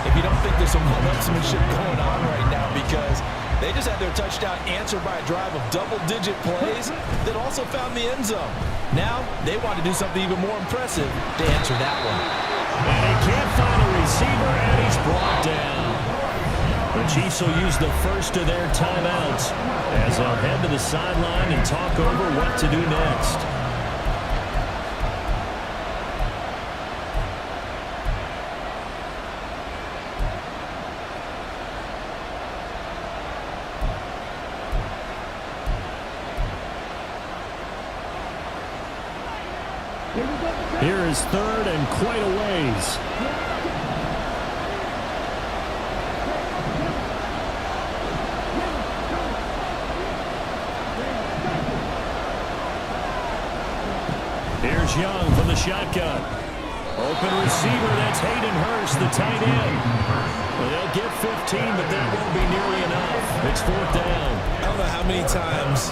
if you don't think there's some one-upsmanship going on right now, because they just had their touchdown answered by a drive of double-digit plays that also found the end zone. Now they want to do something even more impressive to answer that one. And he can't find a receiver, and he's brought down. The Chiefs will use the first of their timeouts as they'll head to the sideline and talk over what to do next. Here is third and quite a ways. Here's Young from the shotgun. Open receiver, that's Hayden Hurst, the tight end. Well, they'll get 15, but that won't be nearly enough. It's fourth down. I don't know how many times,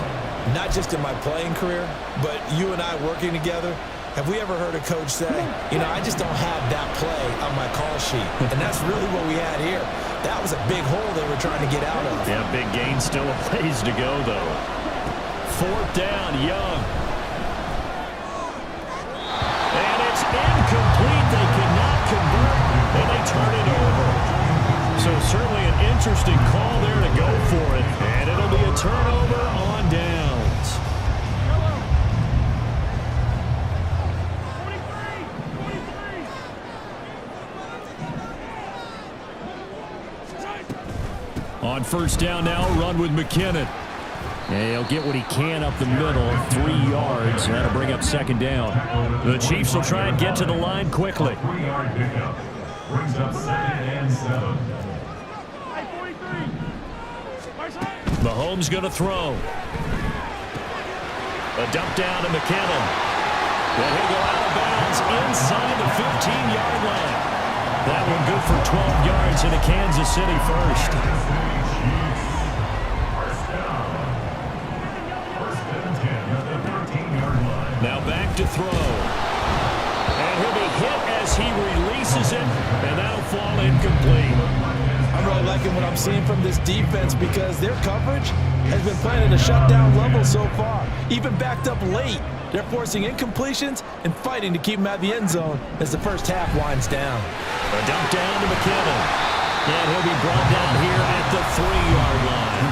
not just in my playing career, but you and I working together, have we ever heard a coach say, you know, I just don't have that play on my call sheet. And that's really what we had here. That was a big hole they were trying to get out of. Yeah, big gain, still a ways to go, though. Fourth down, Young. And it's incomplete. They cannot convert, and they turn it over. So certainly an interesting call there to go for it. And it'll be a turnover on downs. On first down now, run with McKinnon. And he'll get what he can up the middle, 3 yards. That'll bring up second down. The Chiefs will try and get to the line quickly. Brings up second and 7. Mahomes going to throw. A dump down to McKinnon. Then he'll go out of bounds inside the 15-yard line. That one good for 12 yards into Kansas City first. Now back to throw. And he'll be hit as he releases it, and that'll fall incomplete. I'm really liking what I'm seeing from this defense because their coverage has been playing at a shutdown level so far. Even backed up late, they're forcing incompletions and fighting to keep them out of the end zone as the first half winds down. A dump down to McKinnon. And he'll be brought down here at the 3-yard line.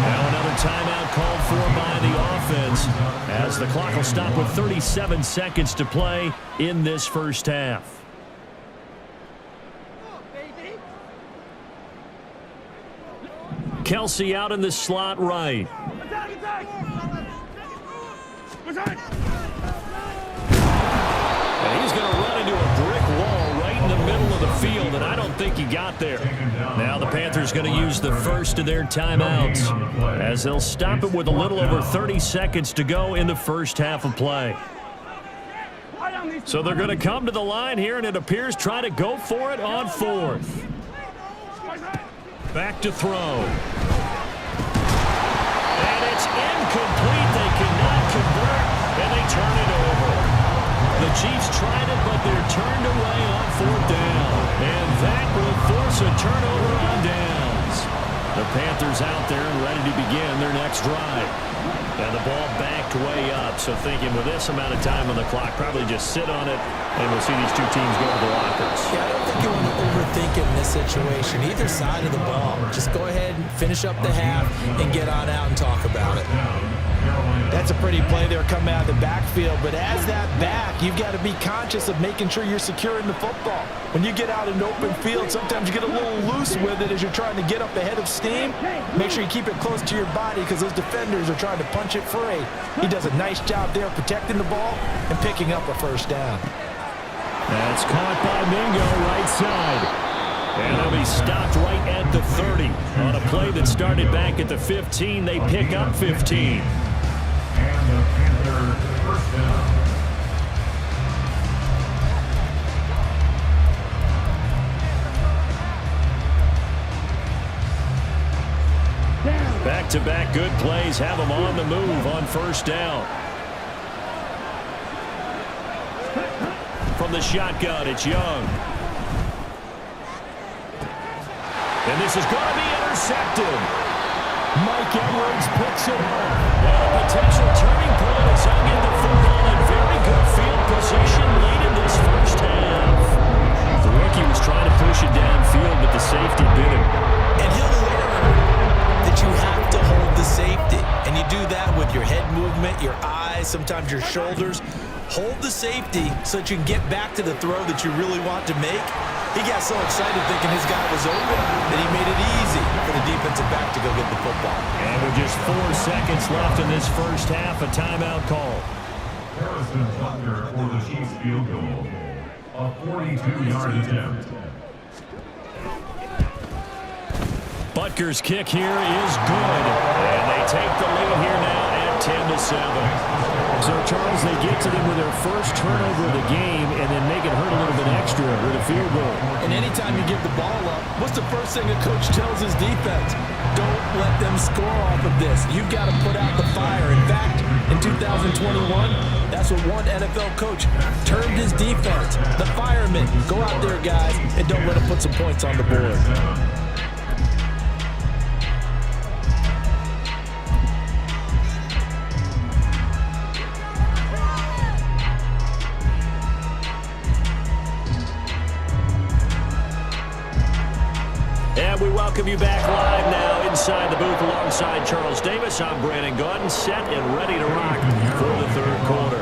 Now another timeout called for by the offense as the clock will stop with 37 seconds to play in this first half. Kelsey out in the slot right. And he's going to run into a brick wall right in the middle of the field, and I don't think he got there. Now the Panthers going to use the first of their timeouts as they'll stop it with a little over 30 seconds to go in the first half of play. So they're going to come to the line here, and it appears try to go for it on fourth. Back to throw. And it's incomplete. They cannot convert, and they turn it over. The Chiefs tried it, but they're turned away on fourth down. And that will force a turnover on downs. The Panthers out there and ready to begin their next drive. And the ball backed way up, so thinking with this amount of time on the clock, probably just sit on it, and we'll see these two teams go to the lockers. Yeah, I don't think you want to overthink it in this situation. Either side of the ball. Just go ahead and finish up the half and get on out and talk about it. That's a pretty play there coming out of the backfield, but as that back, you've got to be conscious of making sure you're securing the football. When you get out in open field, sometimes you get a little loose with it as you're trying to get up ahead of steam. Make sure you keep it close to your body because those defenders are trying to punch it free. He does a nice job there protecting the ball and picking up a first down. That's caught by Mingo right side. And they'll be stopped right at the 30. On a play that started back at the 15, they pick up 15. And the Panthers first down. Back-to-back good plays have them on the move on first down. From the shotgun, it's Young. And this is going to be intercepted. Mike Edwards picks it up. And a potential turning point as he'll get the football in very good field position late in this first half. The rookie was trying to push it downfield, but the safety bit him. And he'll learn that you have to hold the safety. And you do that with your head movement, your eyes, sometimes your shoulders. Hold the safety so that you can get back to the throw that you really want to make. He got so excited thinking his guy was open that he made it easy for the defensive back to go get the football. And with just 4 seconds left in this first half, a timeout call. Harrison Butker for the Chiefs field goal. A 42-yard attempt. Butker's kick here is good. And they take the lead here now at 10-7. So, Charles, they get to them with their first turnover of the game and then make it hurt a little bit extra with a field goal. And anytime you give the ball up, what's the first thing a coach tells his defense? Don't let them score off of this. You've got to put out the fire. In fact, in 2021, that's what one NFL coach termed his defense. The firemen. Go out there, guys, and don't let them put some points on the board. And we welcome you back live now inside the booth alongside Charles Davis. I'm Brandon Gordon, set and ready to rock for the third quarter.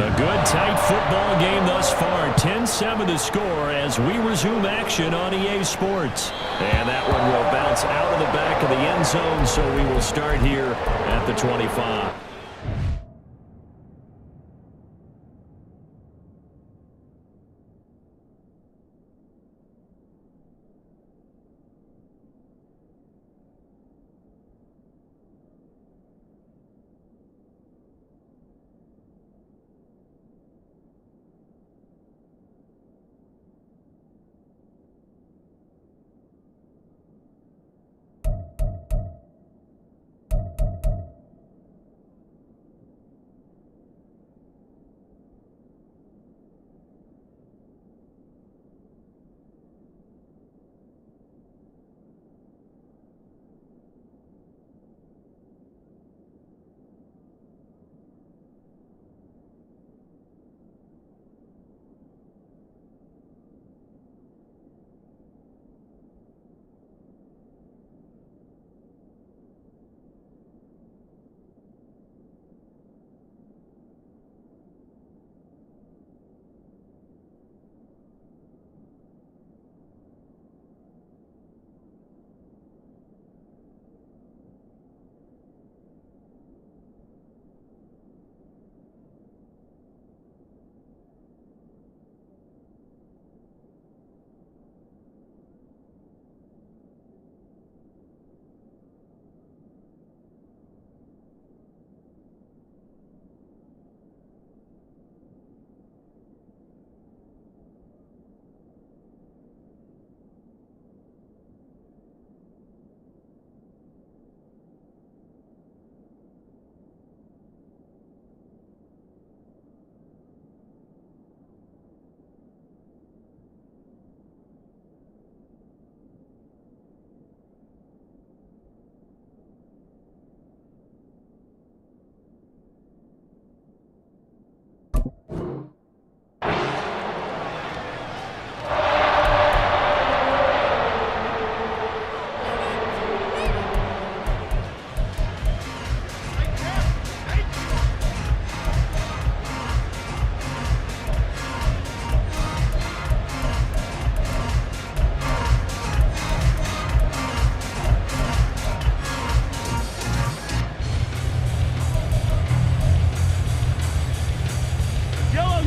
A good, tight football game thus far. 10-7 to score as we resume action on EA Sports. And that one will bounce out of the back of the end zone, so we will start here at the 25.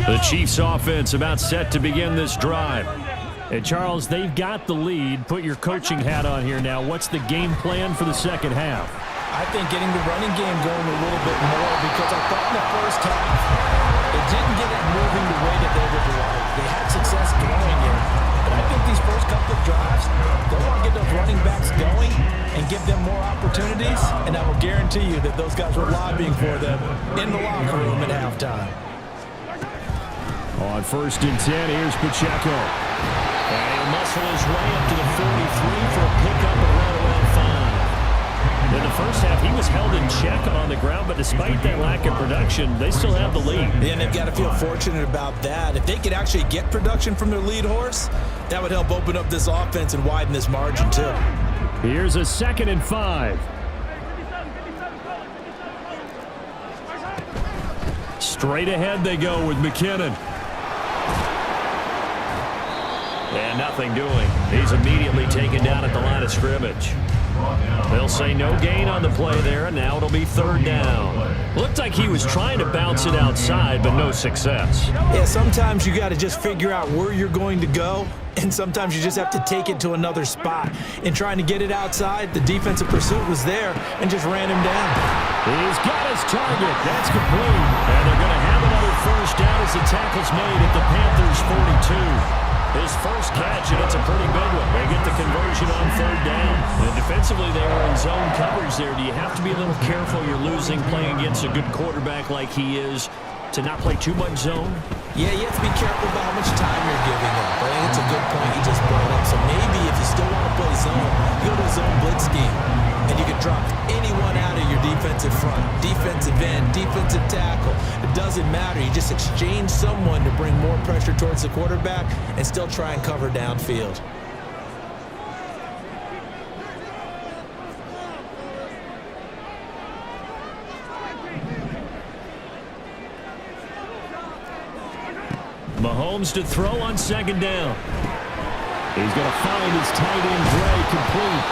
The Chiefs offense about set to begin this drive. And Charles, they've got the lead. Put your coaching hat on here now. What's the game plan for the second half? I think getting the running game going a little bit more, because I thought in the first half they didn't get it moving the way that they would like. They had success throwing it. But I think these first couple of drives, they want to get those running backs going and give them more opportunities. And I will guarantee you that those guys were lobbying for them in the locker room at halftime. On 1st and 10, here's Pacheco. And he'll muscle his way up to the 43 for a first half, he was held in check on the ground, but despite that lack of production, they still have the lead. And they've got to feel fortunate about that. If they could actually get production from their lead horse, that would help open up this offense and widen this margin too. Here's a 2nd and 5. Straight ahead they go with McKinnon. And nothing doing. He's immediately taken down at the line of scrimmage. They'll say no gain on the play there, and now it'll be 3rd down. Looked like he was trying to bounce it outside, but no success. Yeah, sometimes you got to just figure out where you're going to go, and sometimes you just have to take it to another spot. In trying to get it outside, the defensive pursuit was there and just ran him down. He's got his target. That's complete. And they're going to have another 1st down as the tackle's made at the Panthers' 42. His first catch, and it's a pretty big one. They get the conversion on 3rd down. And defensively, they were in zone coverage there. Do you have to be a little careful? You're losing playing against a good quarterback like he is to not play too much zone? Yeah, you have to be careful about how much time you're giving up. I think it's a good point you just brought up. So maybe if you still want to play zone, you go to a zone blitz scheme, and you can drop anyone out of your defensive front, defensive end, defensive tackle. It doesn't matter. You just exchange someone to bring more pressure towards the quarterback and still try and cover downfield. Mahomes to throw on 2nd down. He's going to find his tight end, Gray, complete.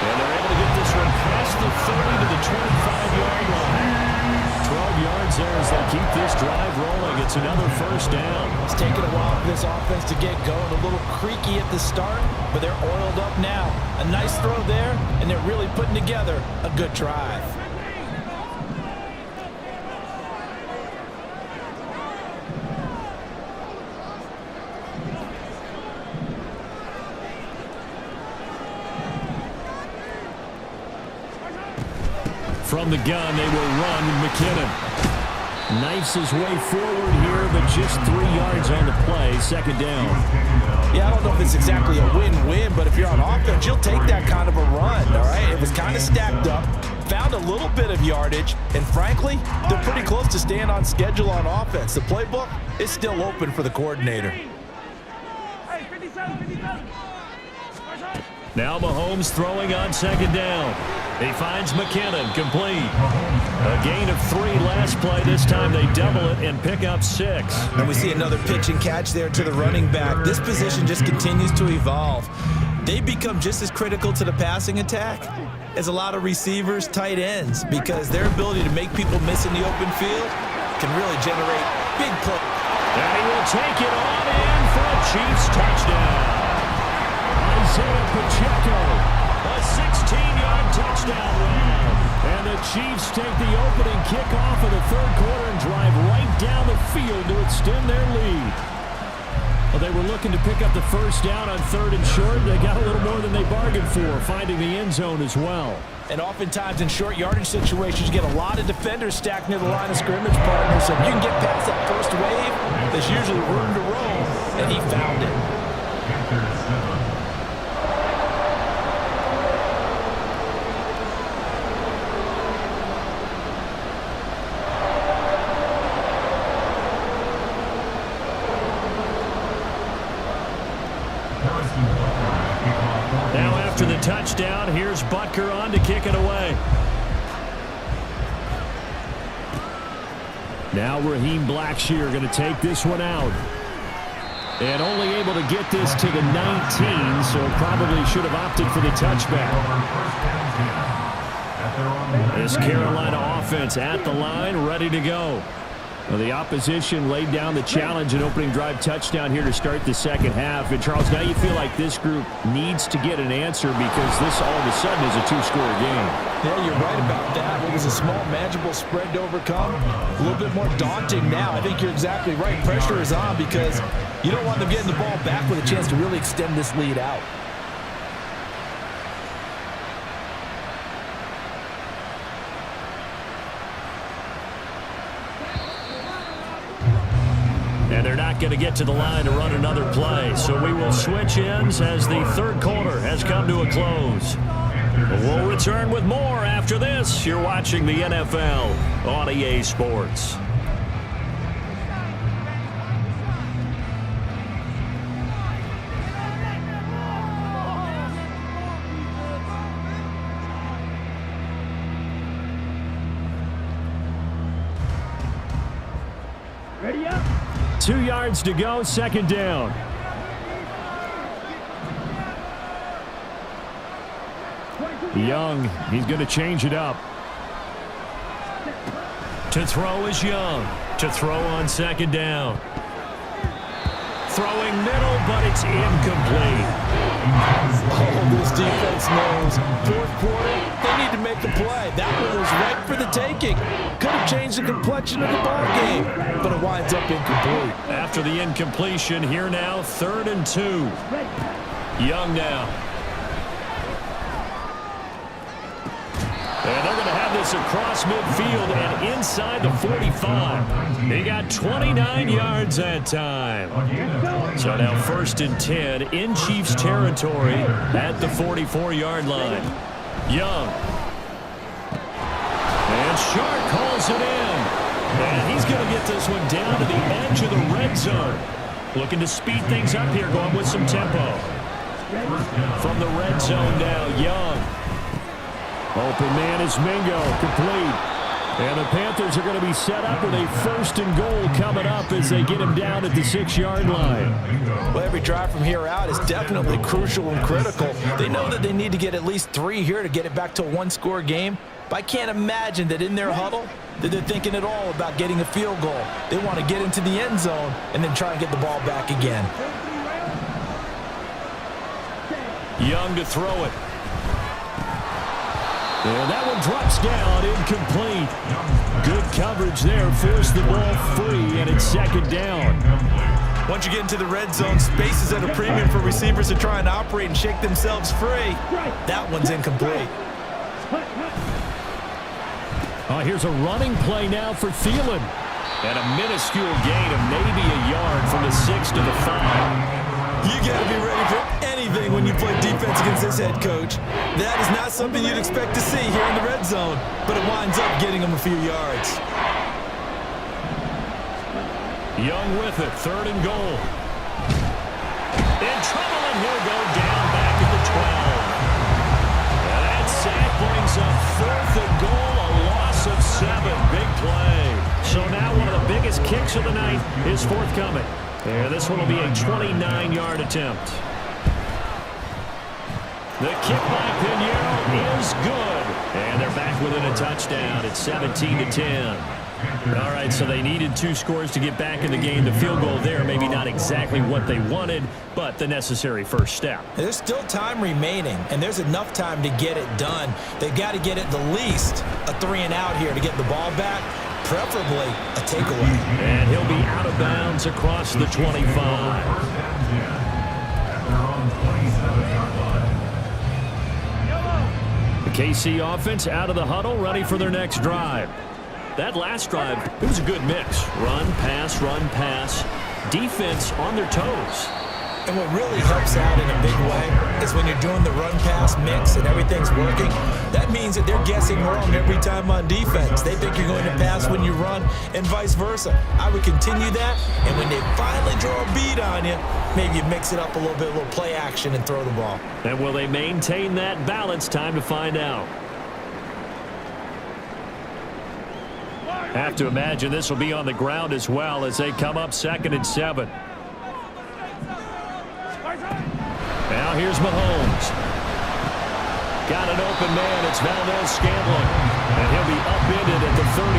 And they're able to get this one past the 30 to the 25-yard line. 12 yards there as they keep this drive rolling. It's another 1st down. It's taken a while for this offense to get going. A little creaky at the start, but they're oiled up now. A nice throw there, and they're really putting together a good drive. From the gun, they will run with McKinnon. Knifes his way forward here, but just 3 yards on the play. 2nd down. Yeah, I don't know if it's exactly a win-win, but if you're on offense, you'll take that kind of a run, all right? It was kind of stacked up, found a little bit of yardage, and frankly, they're pretty close to staying on schedule on offense. The playbook is still open for the coordinator. Now Mahomes throwing on 2nd down. He finds McKinnon, complete. A gain of 3 last play. This time they double it and pick up 6. And we see another pitch and catch there to the running back. This position just continues to evolve. They become just as critical to the passing attack as a lot of receivers, tight ends, because their ability to make people miss in the open field can really generate big plays. And he will take it on in for a Chiefs touchdown. Isaiah Pacheco. A 16-yard touchdown run. And the Chiefs take the opening kickoff of the 3rd quarter and drive right down the field to extend their lead. Well, they were looking to pick up the 1st down on 3rd and short. They got a little more than they bargained for, finding the end zone as well. And oftentimes in short yardage situations, you get a lot of defenders stacked near the line of scrimmage, partner. So if you can get past that first wave, there's usually room to roll, and he found it. Now after the touchdown, here's Butker on to kick it away. Now Raheem Blackshear going to take this one out. And only able to get this to the 19, so probably should have opted for the touchback. This Carolina offense at the line, ready to go. Well, the opposition laid down the challenge and opening drive touchdown here to start the 2nd half. And, Charles, now you feel like this group needs to get an answer because this all of a sudden is a 2-score game. Yeah, you're right about that. It was a small, manageable spread to overcome. A little bit more daunting now. I think you're exactly right. Pressure is on because you don't want them getting the ball back with a chance to really extend this lead out. And they're not going to get to the line to run another play. So we will switch ends as the 3rd quarter has come to a close. We'll return with more after this. You're watching the NFL on EA Sports. Ready up. 2 yards to go, second down. Young, he's going to change it up. To throw is Young. To throw on second down. Throwing middle, but it's incomplete. Oh, this defense knows. Fourth quarter, they need to make a play. That one was right for the taking. Could have changed the complexion of the ball game, but it winds up incomplete. After the incompletion, here now, 3rd and 2. Young now. And they're going to have this across midfield and inside the 45. They got 29 yards that time. So now 1st and 10 in Chiefs territory at the 44-yard line. Young. And Shark calls it in. And he's going to get this one down to the edge of the red zone. Looking to speed things up here, going with some tempo. From the red zone now, Young. Open man is Mingo, complete. And the Panthers are going to be set up with a 1st and goal coming up as they get him down at the 6-yard line. Well, every drive from here out is definitely crucial and critical. They know that they need to get at least 3 here to get it back to a 1-score game. But I can't imagine that in their huddle that they're thinking at all about getting a field goal. They want to get into the end zone and then try and get the ball back again. Young to throw it. And that one drops down, incomplete. Good coverage there, forced the ball free, and it's 2nd down. Once you get into the red zone, space is at a premium for receivers to try and operate and shake themselves free. That one's incomplete. Here's a running play now for Thielen. And a minuscule gain of maybe a yard from the 6 to the 5. You got to be ready for anything when you play defense against this head coach. That is not something you'd expect to see here in the red zone, but it winds up getting him a few yards. Young with it, 3rd and goal. In trouble, and he'll go down back at the 12. And that sack brings up 4th and goal, a loss of 7. Big play. So now one of the biggest kicks of the night is forthcoming. And this one will be a 29-yard attempt. The kick by Pinheiro is good. And they're back within a touchdown. It's 17-10. All right, so they needed 2 scores to get back in the game. The field goal there, maybe not exactly what they wanted, but the necessary first step. There's still time remaining, and there's enough time to get it done. They've got to get at the least a 3-and-out here to get the ball back, preferably a takeaway. And he'll be out of bounds across the 25. The KC offense out of the huddle, ready for their next drive. That last drive, it was a good mix. Run, pass, defense on their toes. And what really helps out in a big way is when you're doing the run-pass mix and everything's working, that means that they're guessing wrong every time on defense. They think you're going to pass when you run and vice versa. I would continue that, and when they finally draw a beat on you, maybe you mix it up a little bit, a little play action and throw the ball. And will they maintain that balance? Time to find out. Have to imagine this will be on the ground as well as they come up 2nd and 7. Now here's Mahomes. Got an open man. It's Valdez-Scantling. And he'll be upended at the 33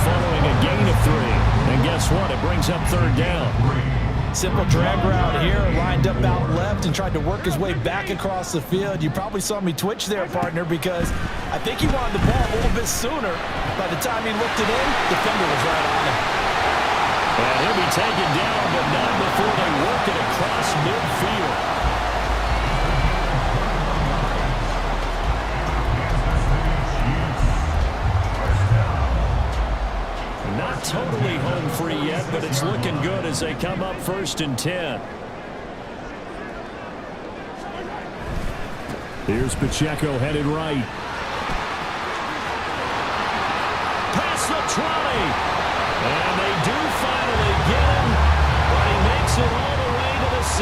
following a gain of 3. And guess what? It brings up 3rd down. Simple drag route here, lined up out left and tried to work his way back across the field. You probably saw me twitch there, partner, because I think he wanted the ball a little bit sooner. By the time he looked it in, the defender was right on him. And he'll be taken down, but not before they work it across midfield. Not totally home free yet, but it's looking good as they come up 1st and 10. Here's Pacheco headed right. Past the 20. And they do finally get him, but he makes it all the way to the 6.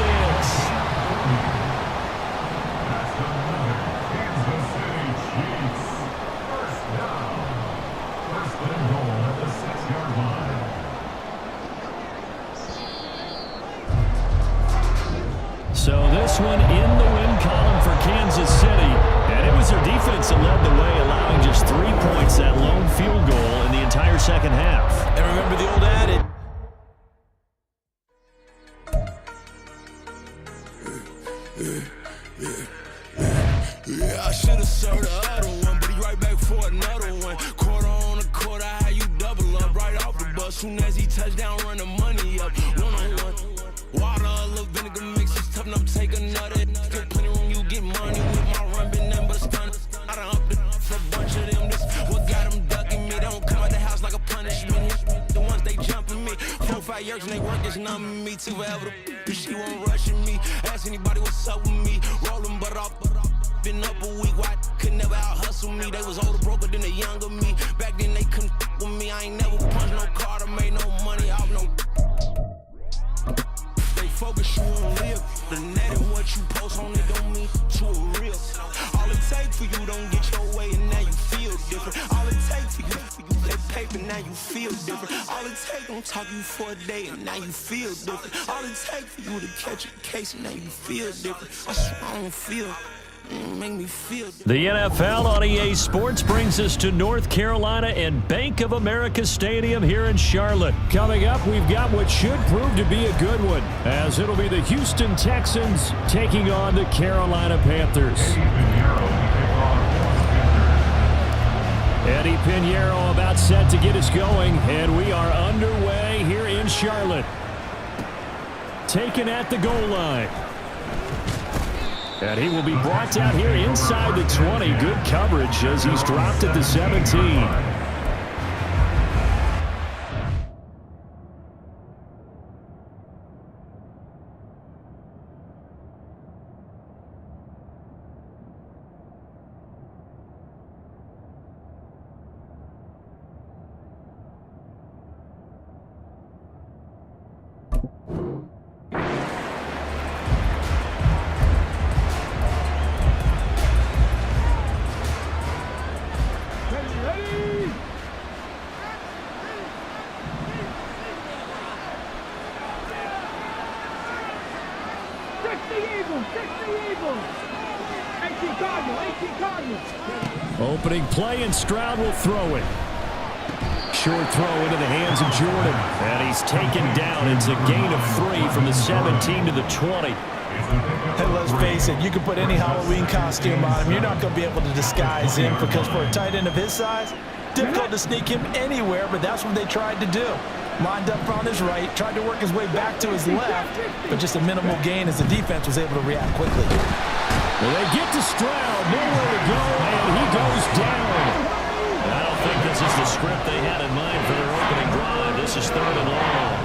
That's another Kansas City Chiefs. First down. First and goal at the 6-yard line. So this one in the win column for Kansas City. And it was their defense that led the way, allowing just 3 points, that lone field goal in the entire second half. And remember the old adage. Yeah, I should have served the other one, but he right back for another one. Quarter on a quarter, how you double up right off the bus. Soon as he touch down, run the money up. One-on-one. Water, a little vinegar mix, it's tough enough to take another. Get plenty room, you get money with my run, been nothing but a stun. I done up for a bunch of them. This what got them ducking me. They don't come out the house like a punishment. The ones they jumping me. 4-5 years and they work is numbing me. Too forever the she won't rushing me. Ask anybody what's up with me. Rolling but off. Been up a week, why could never out hustle me? They was older, broker than the younger me. Back then they couldn't with me. I ain't never punched no card or made no money off no. They focus you on live. The net and what you post on it don't mean to a real. All it take for you don't get your way and now you feel different. All it take for you that paper now you feel different. All it take don't talk you for a day and now you feel different. All it take for you to catch a case and now you feel different. I swear I don't feel. Make me feel. The NFL on EA Sports brings us to North Carolina and Bank of America Stadium here in Charlotte. Coming up, we've got what should prove to be a good one, as it'll be the Houston Texans taking on the Carolina Panthers. Eddie Pinheiro about set to get us going, and we are underway here in Charlotte. Taken at the goal line. And he will be brought down here inside the 20. Good coverage as he's dropped at the 17. Opening play, and Stroud will throw it. Short throw into the hands of Jordan. And he's taken down. It's a gain of 3 from the 17 to the 20. Hey, let's face it, you can put any Halloween costume on him. You're not going to be able to disguise him, because for a tight end of his size, difficult to sneak him anywhere, but that's what they tried to do. Lined up on his right, tried to work his way back to his left, but just a minimal gain as the defense was able to react quickly. Well, they get to Stroud, nowhere to go, and he goes down. I don't think this is the script they had in mind for their opening drive. This is 3rd and long.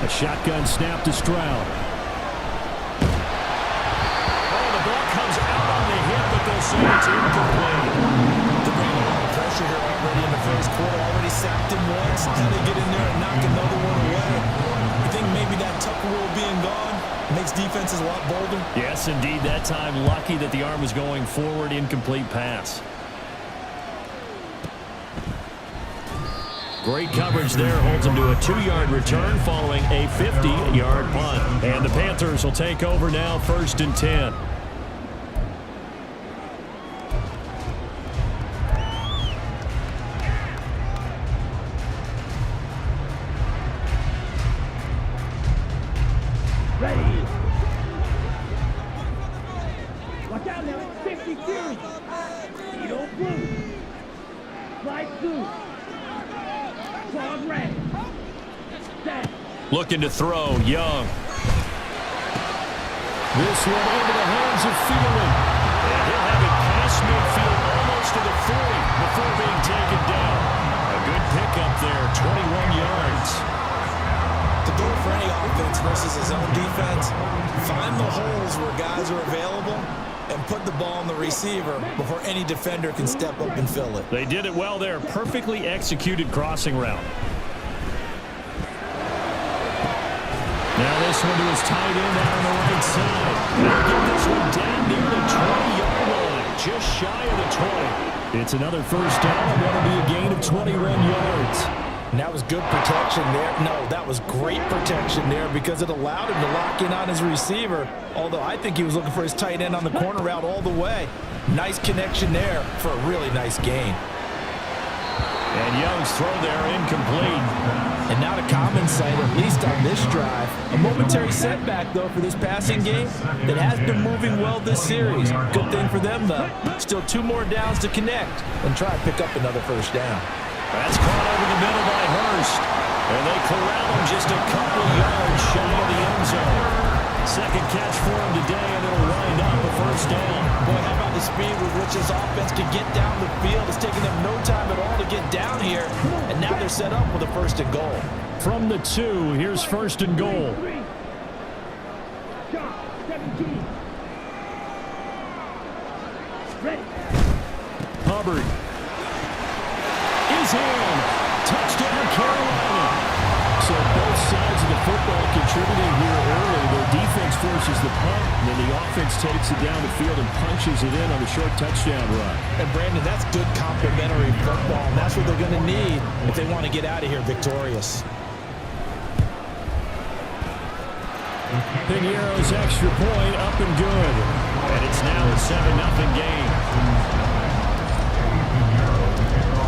A shotgun snap to Stroud. Oh, the ball comes out on the hit, but they'll say it's incomplete. They're bringing a lot of pressure here already in the first quarter. Already sacked him once. Now they get in there and knock another one away. You think maybe that Tucker rule being gone makes defenses a lot bolder? Yes, indeed. That time, lucky that the arm was going forward. Incomplete pass. Great coverage there. Holds him to a 2-yard return following a 50-yard punt. And the Panthers will take over now, 1st and 10. Ready. Watch out now. 50 series. You don't blue. Slide through. Claws red. Set. Looking to throw, Young. This one into the hands of Thielen. And he'll have it past midfield almost to the 40 before being taken down. A good pick put the ball on the receiver before any defender can step up and fill it. They did it well there. Perfectly executed crossing route. Now this one to his tight end out on the right side. They'll get this one down near the 20-yard line, just shy of the 20. It's another first down, and that'll be a gain of 21 yards. And that was good protection there. No, that was great protection there because it allowed him to lock in on his receiver, although I think he was looking for his tight end on the corner route all the way. Nice connection there for a really nice gain. And Young's throw there incomplete. And not a common sight, at least on this drive. A momentary setback, though, for this passing game that has been moving well this series. Good thing for them, though. Still 2 more downs to connect and try to pick up another first down. That's caught over the middle by Hurst. And they corral him just a couple yards shy of the end zone. Second catch for him today, and it'll wind up a first down. Boy, how about the speed with which this offense can get down the field? It's taking them no time at all to get down here, and now they're set up with a first and goal. From the 2, here's first and goal. Hubbard is in. Touchdown, Carolina. So both sides of the football contributing here early. Their defense forces the punt, and then the offense takes it down the field and punches it in on the short touchdown run. And, Brandon, that's good complementary football, and that's what they're going to need if they want to get out of here victorious. Piñeiro's extra point up and good. And it's now a 7-0 game.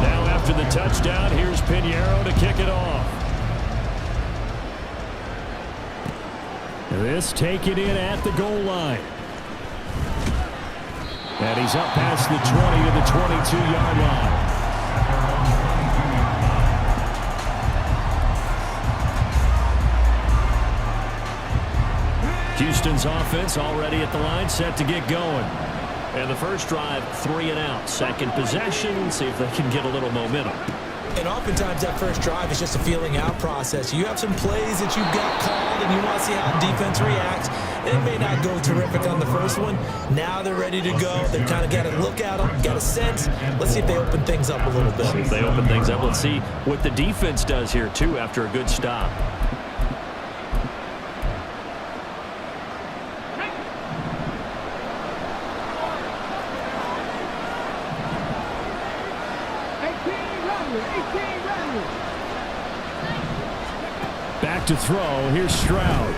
Now after the touchdown, here's Piñeiro to kick it off. This taken in at the goal line. And he's up past the 20 to the 22-yard line. Houston's offense already at the line, set to get going. And the first drive, 3 and out. Second possession, see if they can get a little momentum. And oftentimes that first drive is just a feeling out process. You have some plays that you've got called and you want to see how defense reacts. It may not go terrific on the first one. Now they're ready to go. They've kind of got to look at them, got a sense. Let's see if they open things up a little bit. See if they open things up. Let's see what the defense does here, too, after a good stop. Back to throw. Here's Stroud.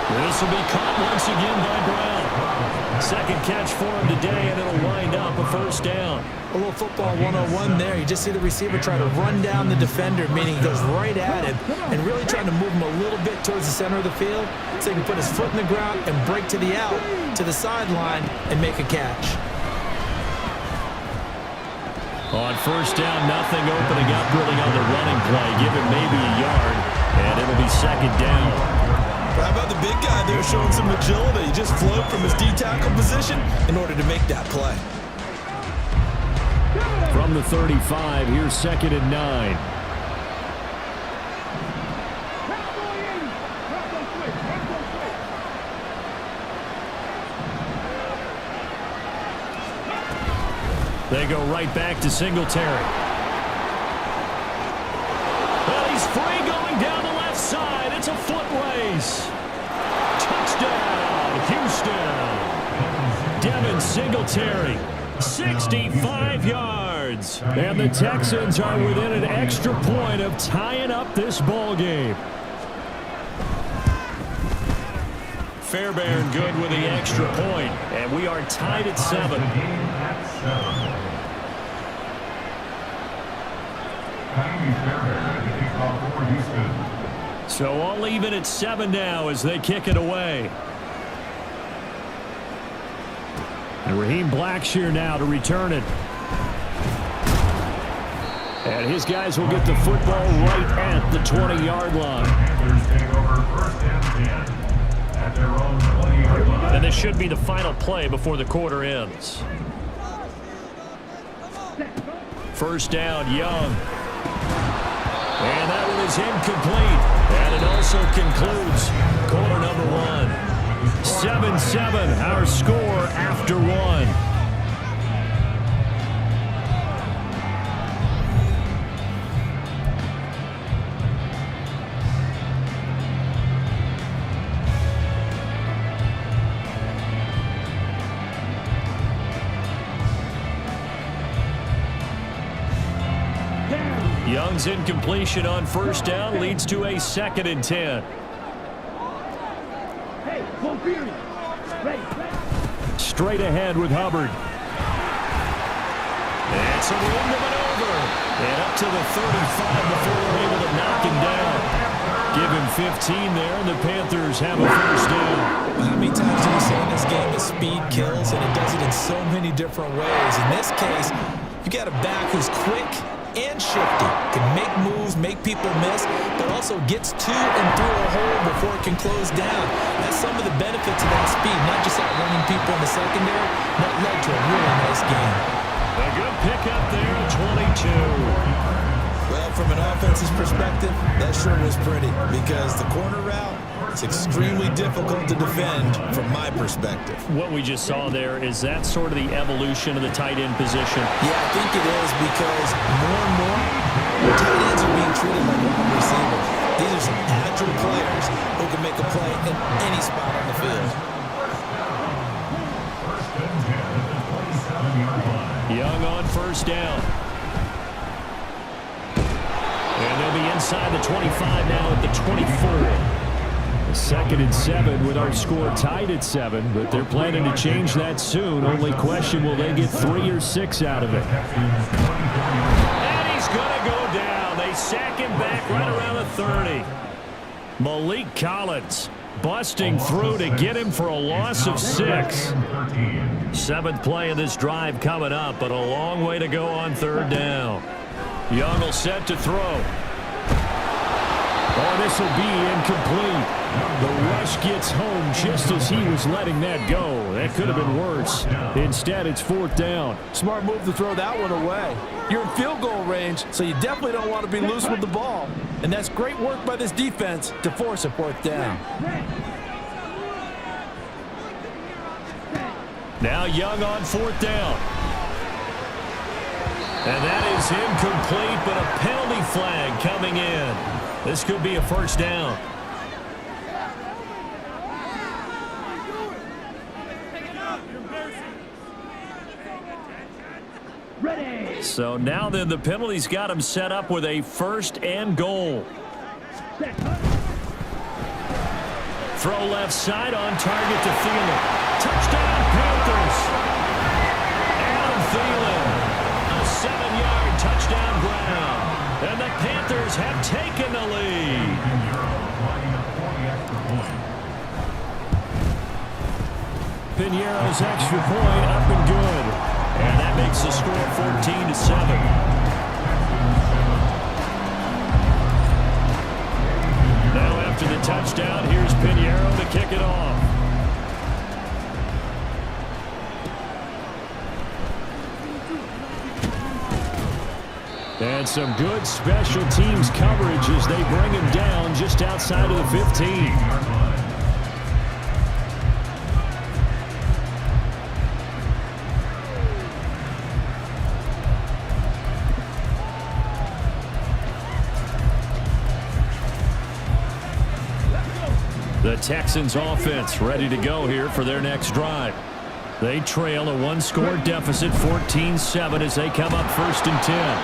This will be caught once again by Brown. Second catch for him today, and it'll wind up a first down. A little football 101 there. You just see the receiver try to run down the defender, meaning he goes right at him and really trying to move him a little bit towards the center of the field so he can put his foot in the ground and break to the out, to the sideline, and make a catch. On first down, nothing opening up really on the running play. Give him maybe a yard, and it'll be second down. How about the big guy there showing some agility? He just flowed from his D-tackle position in order to make that play. From the 35, here's second and 9. They go right back to Singletary. Well, he's free going down the left side. It's a foot race. Touchdown, Houston. Devin Singletary, 65 yards. And the Texans are within an extra point of tying up this ball game. Fairbairn good with the extra point, and we are tied at 7. So all even at 7 now as they kick it away. And Raheem Blackshear now to return it. And his guys will get the football right at the 20-yard line. And this should be the final play before the quarter ends. First down, Young. And that one is incomplete. And it also concludes quarter number 1. 7-7, our score after one. Young's incompletion on first down leads to a 2nd and 10. Hey, full period. Ready. Straight ahead with Hubbard. And some room to maneuver. And up to the 35 before they're able to knock him down. Give him 15 there, and the Panthers have a first down. How many times do we say in this game that speed kills, and it does it in so many different ways? In this case, you got a back who's quick and shifty, can make moves, make people miss, but also gets to and through a hole before it can close down. That's some of the benefits of that speed, not just outrunning people in the secondary, but led to a really nice game. A good pickup there at 22. Well, from an offense's perspective, that sure was pretty, because the corner route is extremely difficult to defend from my perspective. What we just saw there, is that sort of the evolution of the tight end position? Yeah, I think it is, because more and more, tight ends are being treated like wide receivers. These are some agile players who can make a play in any spot on the field. Young on first down. And they'll be inside the 25 now at the 24. 2nd and 7 with our score tied at 7, but they're planning to change that soon. Only question, will they get 3 or 6 out of it? And he's going to go down. They sack him back right around the 30. Malik Collins busting through to get him for a loss of 6. 7th play of this drive coming up, but a long way to go on 3rd down. Young will set to throw. Oh, this will be incomplete. The rush gets home just as he was letting that go. That could have been worse. Instead, it's 4th down. Smart move to throw that one away. You're in field goal range, so you definitely don't want to be loose with the ball. And that's great work by this defense to force a 4th down. Now Young on 4th down. And that is incomplete, but a penalty flag coming in. This could be a first down. Ready. So now then, the penalty's got him set up with a 1st and goal. Throw left side on target to Thielen. Touchdown Panthers. Adam Thielen. A 7-yard touchdown ground. And the Panthers have taken the lead. Piñeiro's extra point up and good. And that makes the score 14-7. Now after the touchdown, here's Piñeiro to kick it off. And some good special teams coverage as they bring him down just outside of the 15. The Texans offense ready to go here for their next drive. They trail a 1-score deficit, 14-7, as they come up 1st and 10.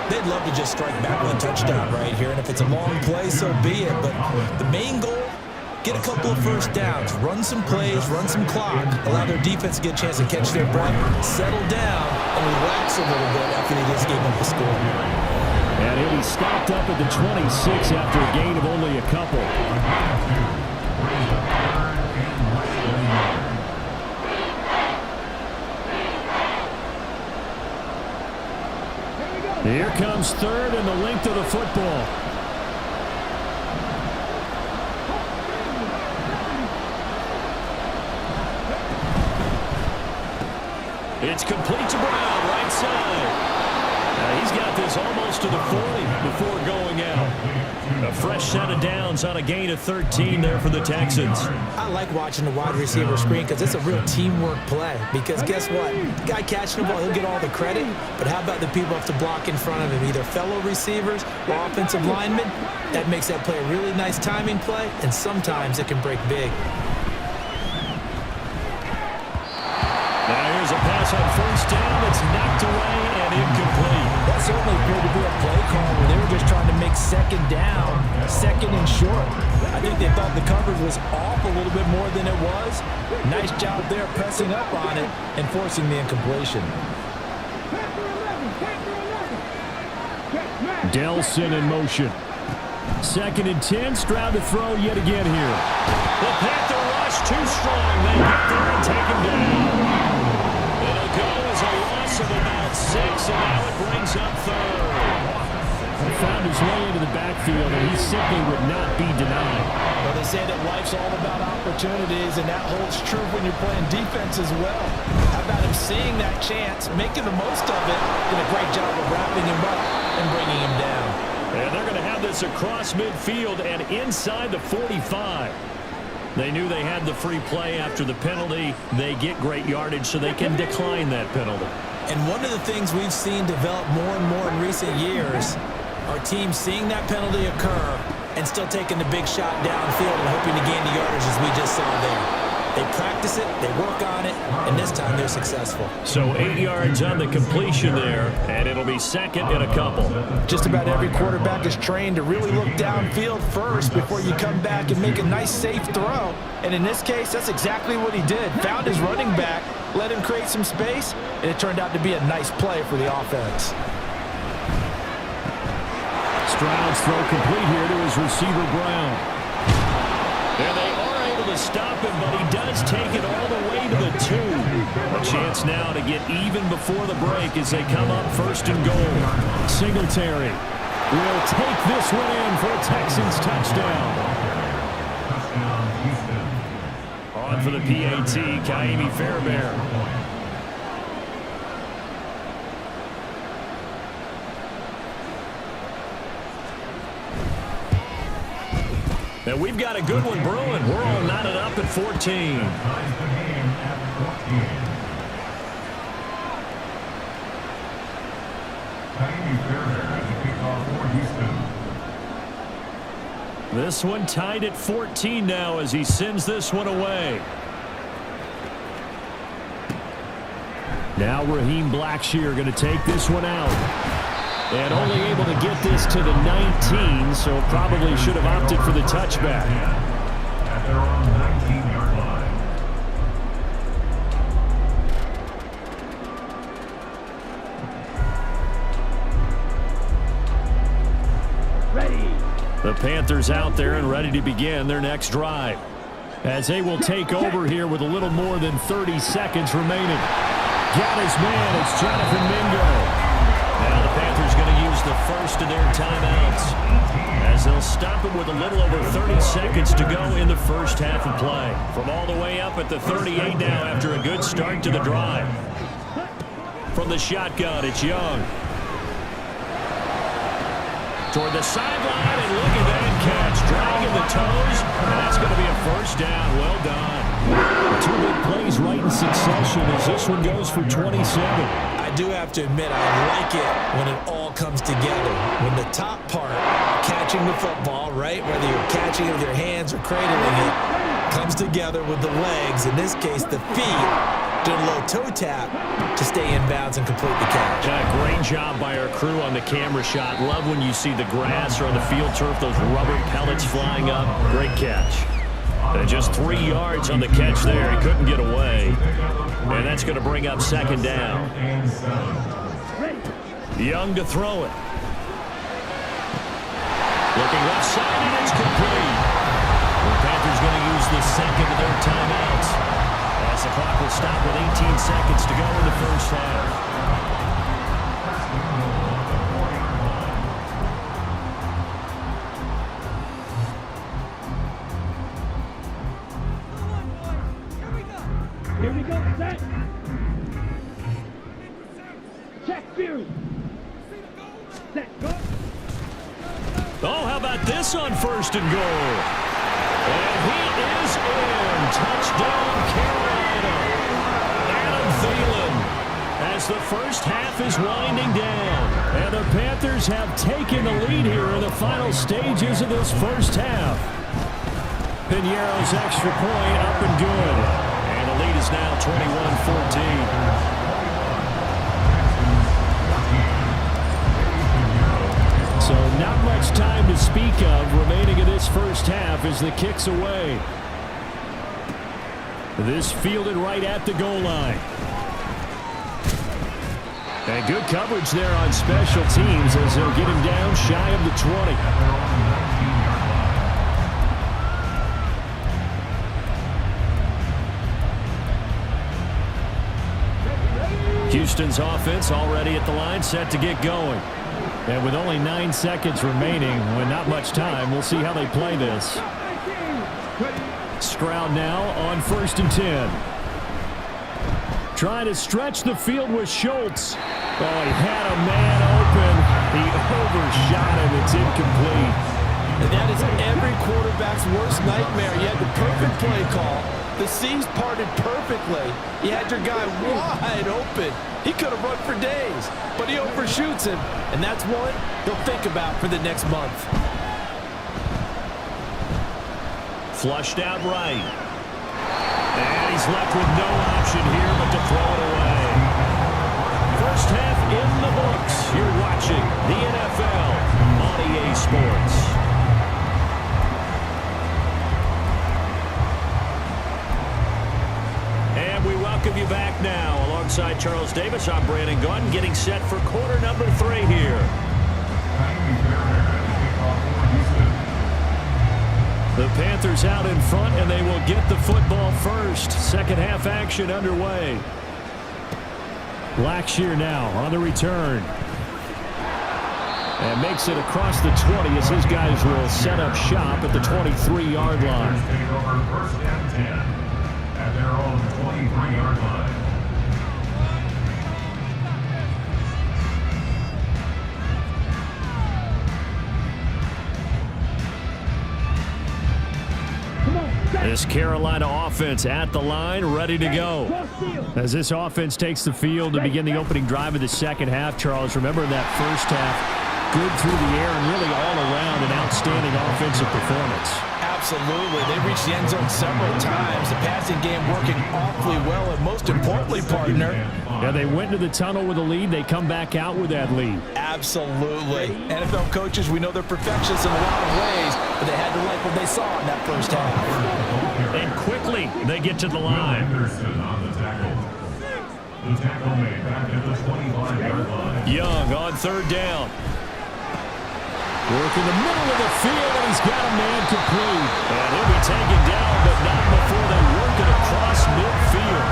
They'd love to just strike back with a touchdown right here, and if it's a long play, so be it. But the main goal, get a couple of first downs, run some plays, run some clock, allow their defense to get a chance to catch their breath, settle down, and relax a little bit after they just gave up the score. And he'll be stopped up at the 26 after a gain of only a couple. Here comes 3rd and the length of the football. It's complete to Brown, right side. He's got this almost to the 40 before going out. A fresh set of downs on a gain of 13 there for the Texans. I like watching the wide receiver screen because it's a real teamwork play. Because guess what? The guy catching the ball, he'll get all the credit. But how about the people have to block in front of him, either fellow receivers or offensive linemen? That makes that play a really nice timing play, and sometimes it can break big. Now here's a pass on first down that's knocked away and incomplete. That certainly appeared to be a play call where they were just trying to make second down, second and short. I think they thought the coverage was off a little bit more than it was. Nice job there pressing up on it and forcing the incompletion. Delson in motion. 2nd and 10, Stroud to throw yet again here. The Panther rush too strong. They get there and take him down. It'll go as a loss of about 6, and now it brings up 3rd. He found his way into the backfield, and he simply would not be denied. Well, they say that life's all about opportunities, and that holds true when you're playing defense as well. How about him seeing that chance, making the most of it, did a great job of wrapping him up and bringing him down. And they're going to have this across midfield and inside the 45. They knew they had the free play after the penalty. They get great yardage so they can decline that penalty. And one of the things we've seen develop more and more in recent years are teams seeing that penalty occur and still taking the big shot downfield and hoping to gain the yardage as we just saw there. They practice it, they work on it, and this time they're successful. So 8 yards on the completion there, and it'll be 2nd and a couple. Just about every quarterback is trained to really look downfield first before you come back and make a nice, safe throw. And in this case, that's exactly what he did. Found his running back, let him create some space, and it turned out to be a nice play for the offense. Stroud's throw complete here to his receiver, Brown. And they are able to stop him, but he does take it all the way to the 2. A chance now to get even before the break as they come up 1st and goal. Singletary will take this one in for a Texans touchdown. On for the PAT, Kaimi Fairbairn. And we've got a good one brewing. We're all knotted up at 14. This one tied at 14 now as he sends this one away. Now Raheem Blackshear going to take this one out. And only able to get this to the 19, so probably should have opted for the touchback. At their own 19-yard line. Ready. The Panthers out there and ready to begin their next drive. As they will take over here with a little more than 30 seconds remaining. Got his man, it's Jonathan Mingo. Now the Panthers going to use the first of their timeouts as they'll stop it with a little over 30 seconds to go in the first half of play. From all the way up at the 38 now after a good start to the drive. From the shotgun, it's Young. Toward the sideline, and look at that catch. Dragging the toes, and that's going to be a first down. Well done. 2 big plays right in succession as this one goes for 27. I do have to admit, I like it when it all comes together. When the top part, catching the football, right, whether you're catching it with your hands or cradling it, comes together with the legs, in this case the feet, doing a little toe tap to stay in bounds and complete the catch. Yeah, great job by our crew on the camera shot. Love when you see the grass or on the field turf, those rubber pellets flying up. Great catch. And just 3 yards on the catch there. He couldn't get away. And that's going to bring up 2nd down. Young to throw it. Looking left side, and it's complete. The Panthers going to use the 2nd of their timeouts as the clock will stop with 18 seconds to go in the first half. Here we go, set. Check, Fury. set, go. Oh, how about this on 1st and goal? And he is in. Touchdown, Carolina. Adam Thielen. As the first half is winding down. And the Panthers have taken the lead here in the final stages of this first half. Piñeiro's extra point up and good. And the lead is now 21-14. So not much time to speak of remaining in this first half as the kick's away. This fielded right at the goal line. And good coverage there on special teams as they'll get him down shy of the 20. Houston's offense already at the line, set to get going. And with only 9 seconds remaining, with not much time, we'll see how they play this. Stroud now on 1st and 10. Trying to stretch the field with Schultz. Oh, he had a man open. He overshot him. It's incomplete. And that is every quarterback's worst nightmare. You had the perfect play call. The seams parted perfectly. You had your guy wide open. He could have run for days, but he overshoots him. And that's one he'll think about for the next month. Flushed out right. And he's left with no option here but to throw it away. First half in the books. You're watching the NFL on EA Sports. And we welcome you back now. Alongside Charles Davis, I'm Brandon Gaudin, getting set for quarter number 3 here. The Panthers out in front, and they will get the football first. Second half action underway. Blackshear now on the return. And makes it across the 20 as his guys will set up shop at the 23-yard line. First and 10 at their own 23-yard line. This Carolina offense at the line, ready to go. As this offense takes the field to begin the opening drive of the second half, Charles, remember that first half, good through the air and really all around an outstanding offensive performance. Absolutely. They reached the end zone several times. The passing game working awfully well, and most importantly, partner. Yeah, they went to the tunnel with a lead. They come back out with that lead. Absolutely. NFL coaches, we know they're perfectionists in a lot of ways, but they had to like what they saw in that first half. And quickly, they get to the line. Anderson on the tackle. The tackle made back at the 25-yard line. Young on third down. Work in the middle of the field, and he's got a man complete. And he'll be taken down, but not before they work it across midfield.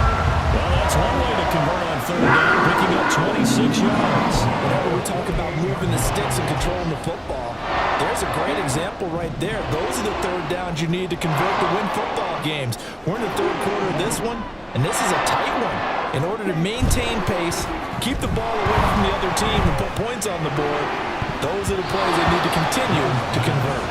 Well, that's one way to convert on third down, picking up 26 yards. Whenever we talk about moving the sticks and controlling the football, there's a great example right there. Those are the third downs you need to convert to win football games. We're in the third quarter of this one, and this is a tight one. In order to maintain pace, keep the ball away from the other team, and put points on the board, those are the plays they need to continue to convert.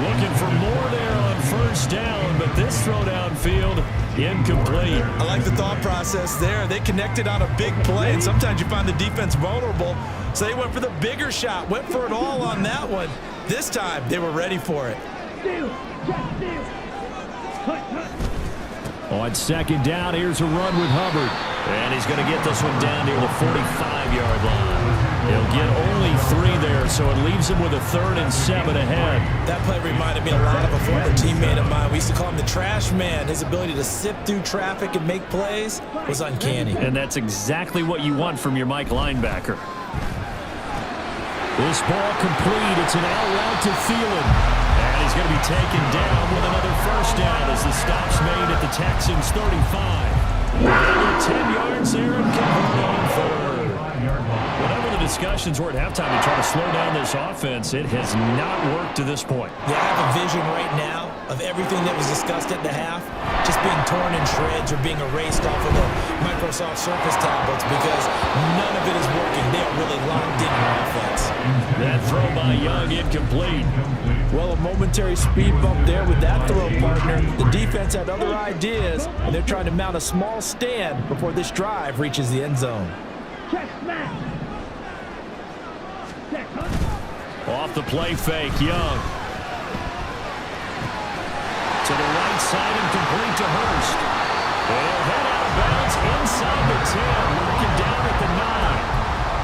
Looking for more there on first down, but this throw downfield, incomplete. I like the thought process there. They connected on a big play, and sometimes you find the defense vulnerable, so they went for the bigger shot, went for it all on that one. This time, they were ready for it. On second down, here's a run with Hubbard. And he's going to get this one down near the 45-yard line. He'll get only 3 there, so it leaves him with a 3rd and 7 ahead. That play reminded me a lot of a former teammate of mine. We used to call him the trash man. His ability to sift through traffic and make plays was uncanny. And that's exactly what you want from your Mike linebacker. This ball complete. It's an out route to Thielen. And he's going to be taken down with another first down as the stop's made at the Texans' 35. Another 10 yards there and convert on third. Whatever the discussions were at halftime to try to slow down this offense, it has not worked to this point. Yeah, I have a vision right now of everything that was discussed at the half just being torn in shreds or being erased off of the Microsoft Surface tablets because none of it is working. They are really locked in on offense. That throw by Young incomplete. Well, a momentary speed bump there with that throw, partner. The defense had other ideas, and they're trying to mount a small stand before this drive reaches the end zone. Check smash. Check hunt. Off the play fake, Young. To the right side and complete to Hurst. They'll head out of bounds inside the 10, working down at the 9.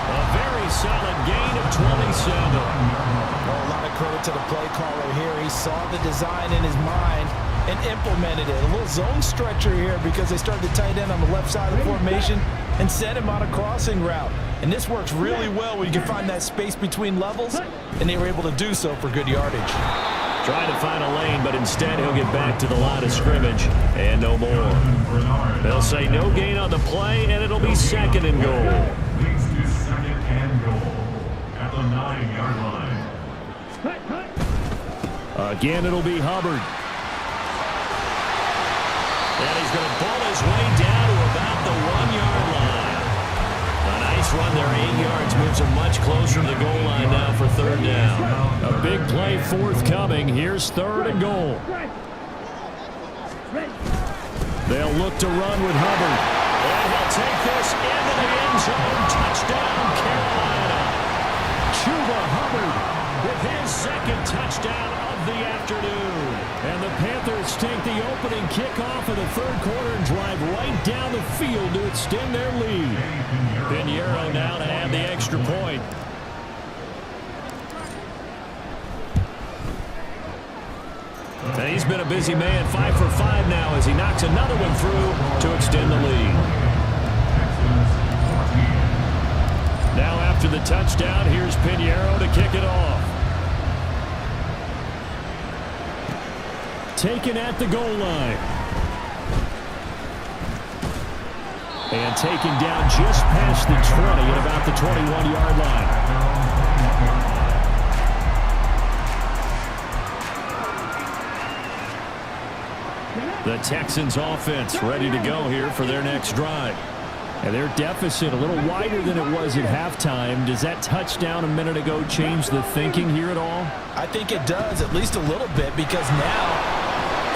A very solid gain of 27. Well, a lot of credit to the play caller here. He saw the design in his mind and implemented it. A little zone stretcher here because they started the tight end on the left side of the formation and sent him on a crossing route. And this works really well when you can find that space between levels, and they were able to do so for good yardage. Trying to find a lane, but instead he'll get back to the line of scrimmage and no more. They'll say no gain on the play, and it'll be 2nd and goal. Leads to 2nd and goal at the 9-yard line. Again, it'll be Hubbard. And he's going to ball his way down to about the 1-yard line. A nice run there, 8 yards, moves him much closer to the goal line now for 3rd down. A big play forthcoming. Here's 3rd and goal. They'll look to run with Hubbard. And he'll take this into the end zone. Touchdown, Carolina. Chuba Hubbard with his 2nd touchdown of the afternoon. And the Panthers take the opening kickoff of the 3rd quarter and drive right down the field to extend their lead. Pinheiro now to add the extra point. And he's been a busy man, 5 for 5 now as he knocks another one through to extend the lead. Now after the touchdown, here's Pinheiro to kick it off. Taken at the goal line. And taken down just past the 20 at about the 21-yard line. The Texans offense ready to go here for their next drive. And their deficit a little wider than it was at halftime. Does that touchdown a minute ago change the thinking here at all? I think it does, at least a little bit, because now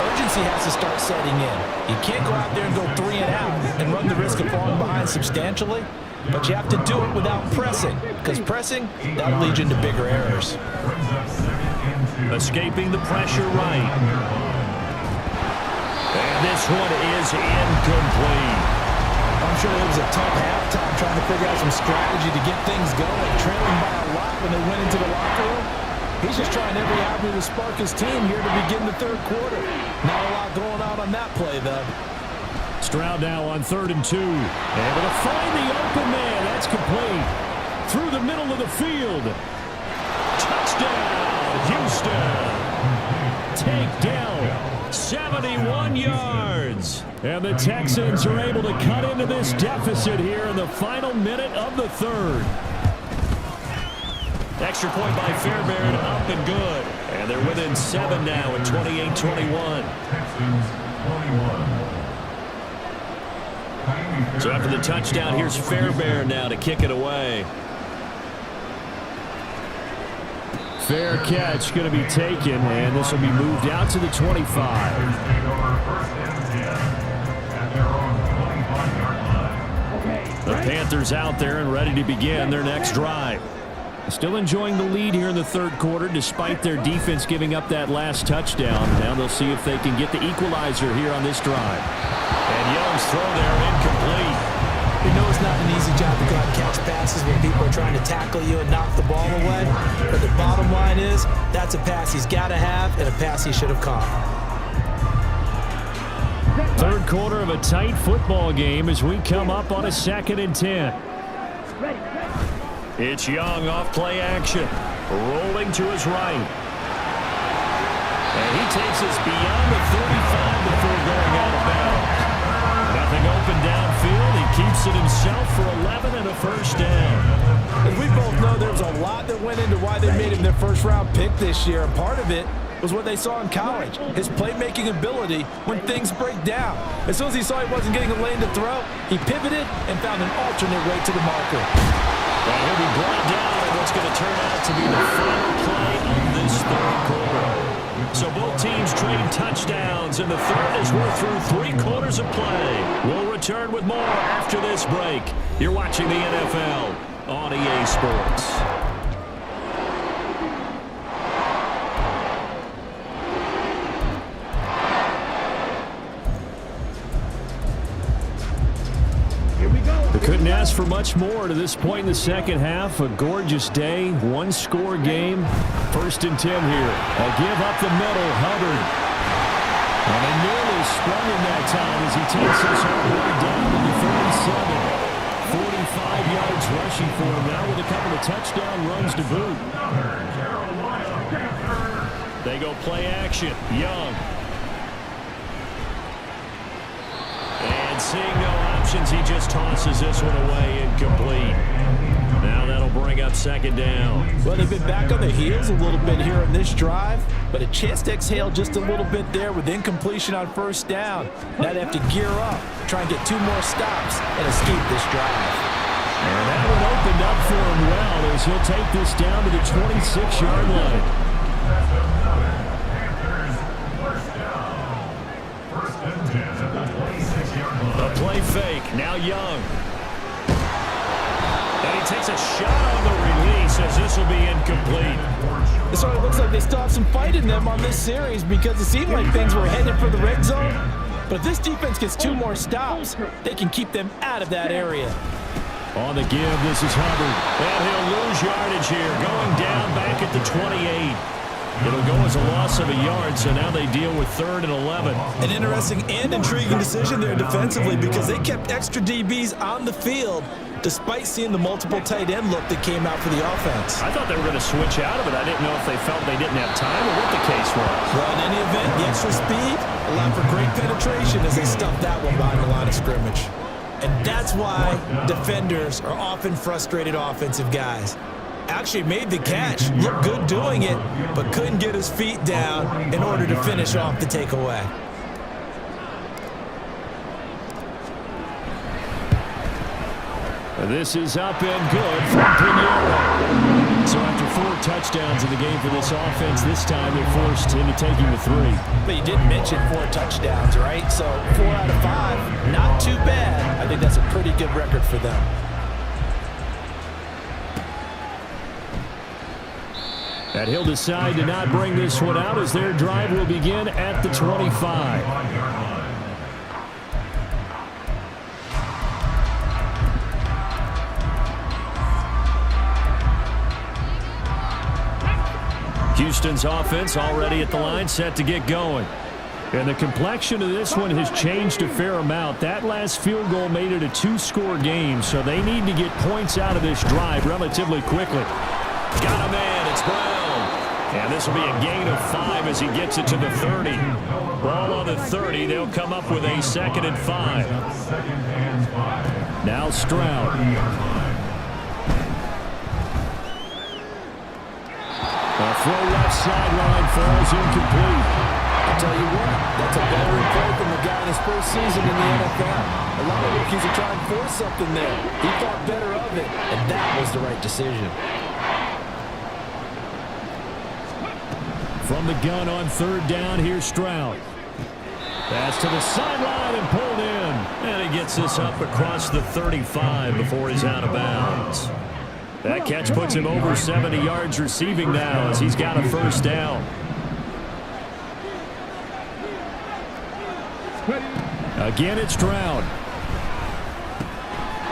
urgency has to start setting in. You can't go out there and go 3 and out and run the risk of falling behind substantially, but you have to do it without pressing, because pressing, that'll lead you into bigger errors. Escaping the pressure right. And this one is incomplete. I'm sure it was a tough halftime trying to figure out some strategy to get things going, trailing by a lot when they went into the locker room. He's just trying every avenue to spark his team here to begin the 3rd quarter. Not a lot going on that play, though. Stroud now on 3rd and 2. Able to find the open man. That's complete. Through the middle of the field. Touchdown, Houston. Takedown. 71 yards. And the Texans are able to cut into this deficit here in the final minute of the 3rd. Extra point by Fairbairn, up and good. And they're within 7 now at 28-21. So after the touchdown, here's Fairbairn now to kick it away. Fair catch going to be taken, and this will be moved out to the 25. The Panthers out there and ready to begin their next drive. Still enjoying the lead here in the 3rd quarter despite their defense giving up that last touchdown. Now they'll see if they can get the equalizer here on this drive. And Young's throw there incomplete. You know it's not an easy job to go out and catch passes when people are trying to tackle you and knock the ball away. But the bottom line is that's a pass he's got to have and a pass he should have caught. 3rd quarter of a tight football game as we come up on a 2nd and 10. It's Young off play action. Rolling to his right. And he takes us beyond the 35 before going out of bounds. Nothing open downfield. He keeps it himself for 11 and a 1st down. As we both know, there's a lot that went into why they made him their 1st-round pick this year. And part of it was what they saw in college, his playmaking ability when things break down. As soon as he saw he wasn't getting a lane to throw, he pivoted and found an alternate way to the marker. And he'll be brought down in what's going to turn out about to be the final play of this third quarter. So both teams trade touchdowns, and the third as we're through 3 quarters of play. We'll return with more after this break. You're watching the NFL on EA Sports. Couldn't ask for much more to this point in the second half. A gorgeous day, 1-score game. 1st and 10 here. A give up the middle, Hubbard. And he nearly sprung in that time as he takes us all the way down to the 37. 45 yards rushing for him now with a couple of touchdown runs to boot. They go play action. Young. And seeing no options, he just tosses this one away incomplete. Now that'll bring up 2nd down. Well, they've been back on their heels a little bit here on this drive, but a chance to exhale just a little bit there with incompletion on 1st down. Now they have to gear up, try and get 2 more stops and escape this drive. And that one opened up for him well as he'll take this down to the 26-yard line. The play fake, now Young. And he takes a shot on the release as this will be incomplete. It sort of looks like they still have some fight in them on this series because it seemed like things were headed for the red zone. But if this defense gets 2 more stops, they can keep them out of that area. On the give, this is Hubbard. And he'll lose yardage here, going down back at the 28. It'll go as a loss of a yard, so now they deal with 3rd and 11. An interesting and intriguing decision there defensively because they kept extra DBs on the field despite seeing the multiple tight end look that came out for the offense. I thought they were going to switch out of it. I didn't know if they felt they didn't have time or what the case was. Well, in any event, the extra speed allowed for great penetration as they stuffed that one behind the line of scrimmage. And that's why defenders are often frustrated offensive guys. Actually made the catch, looked good doing it, but couldn't get his feet down in order to finish off the takeaway. This is up and good from Pinheiro. So after 4 touchdowns in the game for this offense, this time they're forced into taking the 3. But you did mention 4 touchdowns, right? So 4 out of 5, not too bad. I think that's a pretty good record for them. And he'll decide to not bring this one out as their drive will begin at the 25. Houston's offense already at the line, set to get going. And the complexion of this one has changed a fair amount. That last field goal made it a 2-score game, so they need to get points out of this drive relatively quickly. Got a man, it's Brown. And this will be a gain of 5 as he gets it to the 30. Ball on the 30, they'll come up with a 2nd and 5. Now Stroud. A throw left sideline falls incomplete. I'll tell you what, that's a better report than the guy in his first season in the NFL. A lot of rookies are trying to force something there. He thought better of it, and that was the right decision. From the gun on 3rd down, here's Stroud. Pass to the sideline and pulled in. And he gets this up across the 35 before he's out of bounds. That catch puts him over 70 yards receiving now as he's got a 1st down. Again, it's Stroud.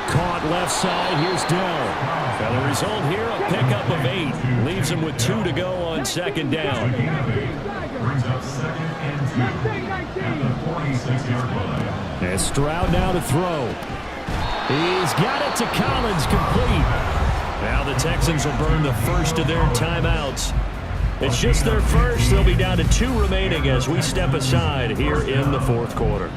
Caught left side. Here's Dell. Now the result here, a pickup of 8. Leaves him with 2 to go on 2nd down. Brings up 2nd and 2 at the 46-yard line. And Stroud now to throw. He's got it to Collins, complete. Now the Texans will burn the first of their timeouts. It's just their first. They'll be down to 2 remaining as we step aside here in the 4th quarter.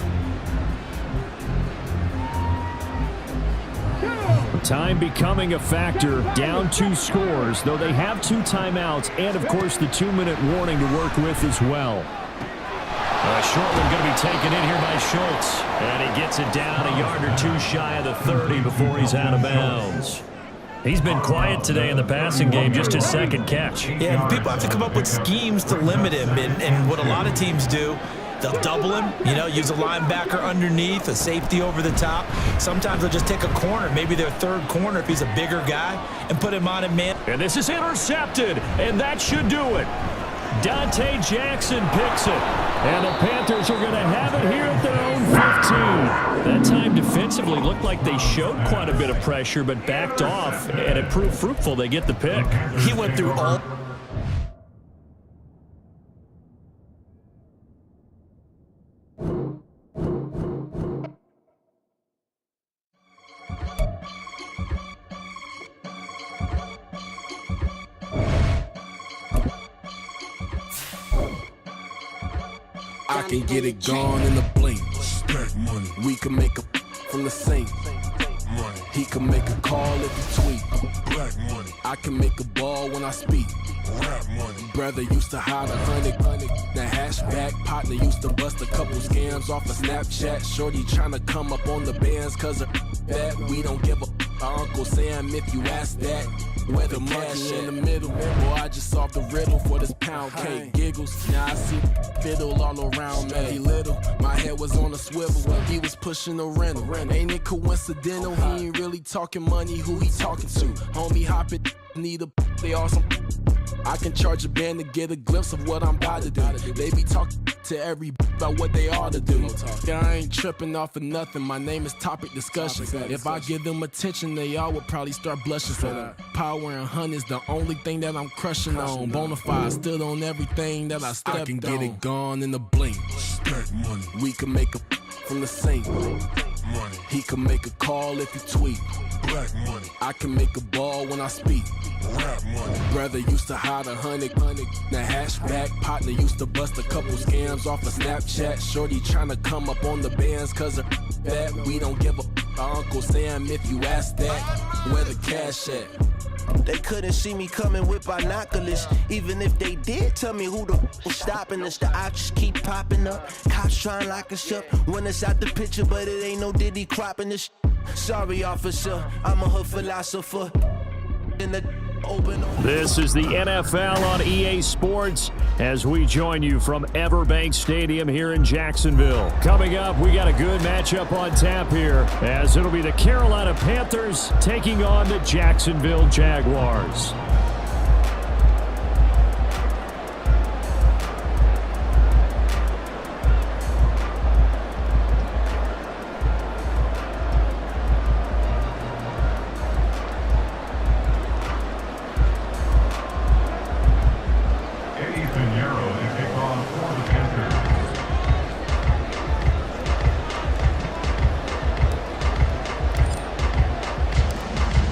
Time becoming a factor, down 2 scores, though they have 2 timeouts and, of course, the 2-minute warning to work with as well. A short one going to be taken in here by Schultz, and he gets it down a yard or 2 shy of the 30 before he's out of bounds. He's been quiet today in the passing game, just his second catch. Yeah, and people have to come up with schemes to limit him, and what a lot of teams do, they'll double him, use a linebacker underneath, a safety over the top. Sometimes they'll just take a corner, maybe their third corner if he's a bigger guy, and put him on him, man. And this is intercepted, and that should do it. Dante Jackson picks it, and the Panthers are going to have it here at their own 15. That time defensively looked like they showed quite a bit of pressure, but backed off, and it proved fruitful. They get the pick. He went through all... I can get it gone in a blink. Stack money. We can make a from the sink. Money. He can make a call if he tweet. Black money. I can make a ball when I speak. Rap money. Brother used to hide 100. The hashback partner used to bust a couple scams off of Snapchat. Shorty tryna come up on the bands cause of that. We don't give a Uncle Sam if you ask that. Where the cash in the middle. Boy, I just solved the riddle for this pound cake. Giggles, now I see fiddle all around me. He little, my head was on a swivel. He was pushing a rental. Ain't it coincidental? He ain't really talking money. Who he talking to? Homie, hop it, need a they awesome. I can charge a band to get a glimpse of what I'm about to do. They be talking to every about what they ought to do. Yeah, I ain't tripping off of nothing. My name is Topic Discussion. If I give them attention, they all would probably start blushing. Power and hunt is the only thing that I'm crushing on. Bonafide stood on everything that I stepped on. I can get it gone in a blink. Stack money. We can make a from the sink. Money. He can make a call if he tweet. Black money. I can make a ball when I speak. Rap money. Brother used to hide 100. The hashback partner used to bust a couple scams off of Snapchat. Shorty tryna come up on the bands cause of that. We don't give a Uncle Sam if you ask that. Where the cash at? They couldn't see me coming with binoculars. Even if they did tell me who the was stopping us, the options keep popping up. Cops trying to lock us up when it's out the picture, but it ain't no Diddy cropping this. Sorry, officer, I'm a hood philosopher. In the open. This is the NFL on EA Sports as we join you from Everbank Stadium here in Jacksonville. Coming up, we got a good matchup on tap here as it'll be the Carolina Panthers taking on the Jacksonville Jaguars.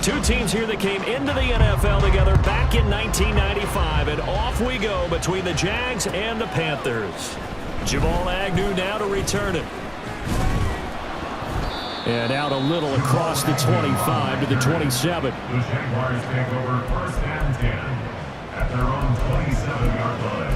Two teams here that came into the NFL together back in 1995, and off we go between the Jags and the Panthers. Jamal Agnew now to return it. And out a little across the 25 to the 27. The Jaguars take over first and 10 at their own 27-yard line.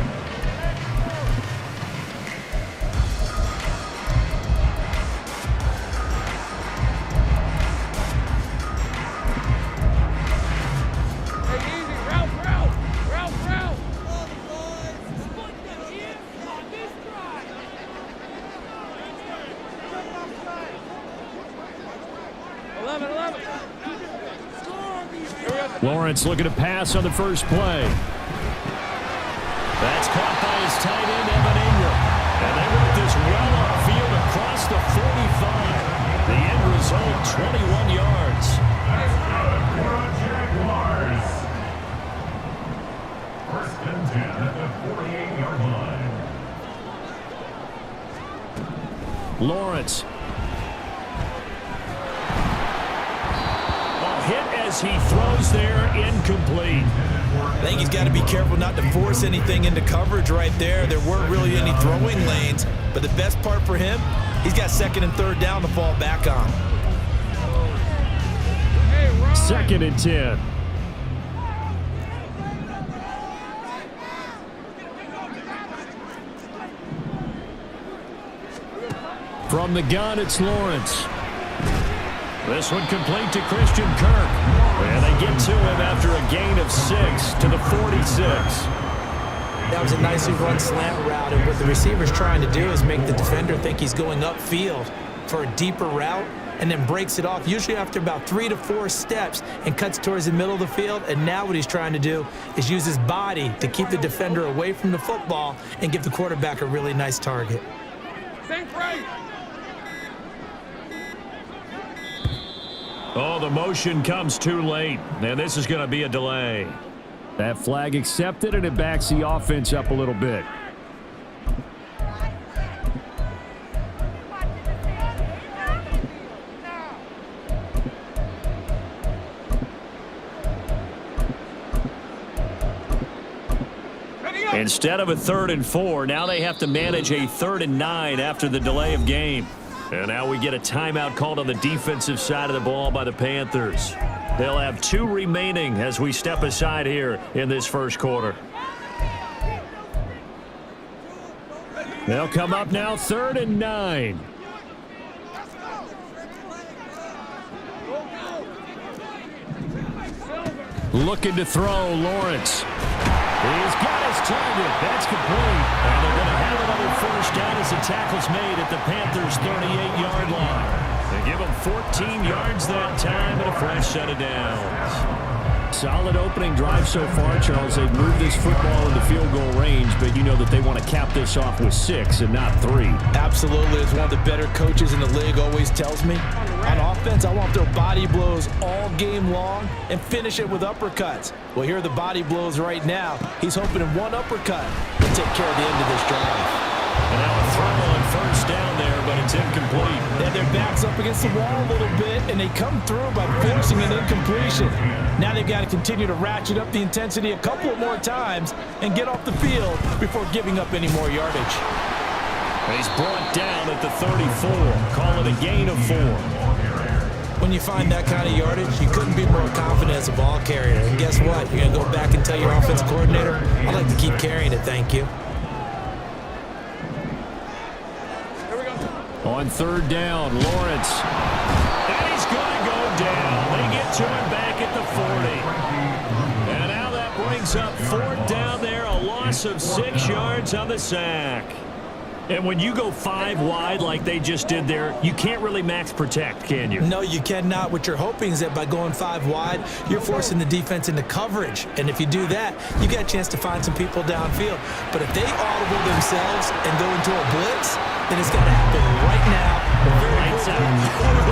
Lawrence looking to pass on the first play. That's caught by his tight end, Evan Ingram. And they work this well upfield across the 45. The end result, 21 yards. That's good for the Jaguars. First and 10 at the 48-yard line. Lawrence. Hit as he throws there, incomplete. I think he's got to be careful not to force anything into coverage right there. There weren't really any throwing lanes, but the best part for him, he's got second and third down to fall back on. Second and 10. From the gun, it's Lawrence. This one complete to Christian Kirk. And they get to him after a gain of 6 to the 46. That was a nicely run slant route, and what the receiver's trying to do is make the defender think he's going upfield for a deeper route, and then breaks it off, usually after about 3 to 4 steps, and cuts towards the middle of the field. And now what he's trying to do is use his body to keep the defender away from the football and give the quarterback a really nice target. Oh, the motion comes too late, and this is going to be a delay. That flag accepted, and it backs the offense up a little bit. Instead of a 3rd and 4, now they have to manage a 3rd and 9 after the delay of game. And now we get a timeout called on the defensive side of the ball by the Panthers. They'll have 2 remaining as we step aside here in this first quarter. They'll come up now 3rd and 9. Looking to throw, Lawrence. He's got his target. That's complete. And they're going to have another first down as the tackle's made at the Panthers' 38-yard line. They give him 14 yards that time and a fresh set of downs. Solid opening drive so far, Charles. They've moved this football into field goal range, but you know that they want to cap this off with 6 and not 3. Absolutely. As one of the better coaches in the league always tells me, on offense, I want their body blows all game long and finish it with uppercuts. Well, here are the body blows right now. He's hoping in one uppercut to take care of the end of this drive. And now a throw on first down there, but it's incomplete. And their back's up against the wall a little bit, and they come through by forcing an incompletion. Now they've got to continue to ratchet up the intensity a couple of more times and get off the field before giving up any more yardage. And he's brought down at the 34. Call it a gain of 4. When you find that kind of yardage, you couldn't be more confident as a ball carrier. And guess what? You're going to go back and tell your offensive coordinator, I'd like to keep carrying it, thank you. On 3rd down, Lawrence. And he's going to go down. They get to him back at the 40. And now that brings up 4th down there, a loss of 6 yards on the sack. And when you go 5 wide like they just did there, you can't really max protect, can you? No, you cannot. What you're hoping is that by going 5 wide, you're forcing the defense into coverage. And if you do that, you get a chance to find some people downfield. But if they audible themselves and go into a blitz, then it's got to happen right now. Lights out.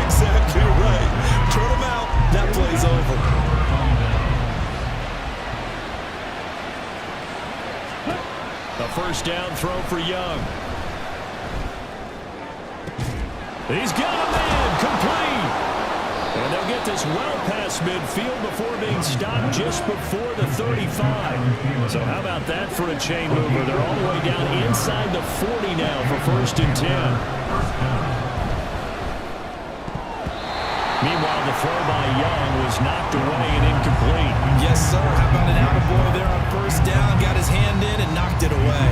Exactly right. Turn them out. That play's over. A first down throw for Young. He's got a man, complete. And they'll get this well past midfield before being stopped just before the 35. So how about that for a chain mover? They're all the way down inside the 40 now for 1st and 10. Meanwhile, the throw by Young was knocked away and incomplete. Yes, sir. How about an attaboy there on 1st down? Got his hand in and knocked it away.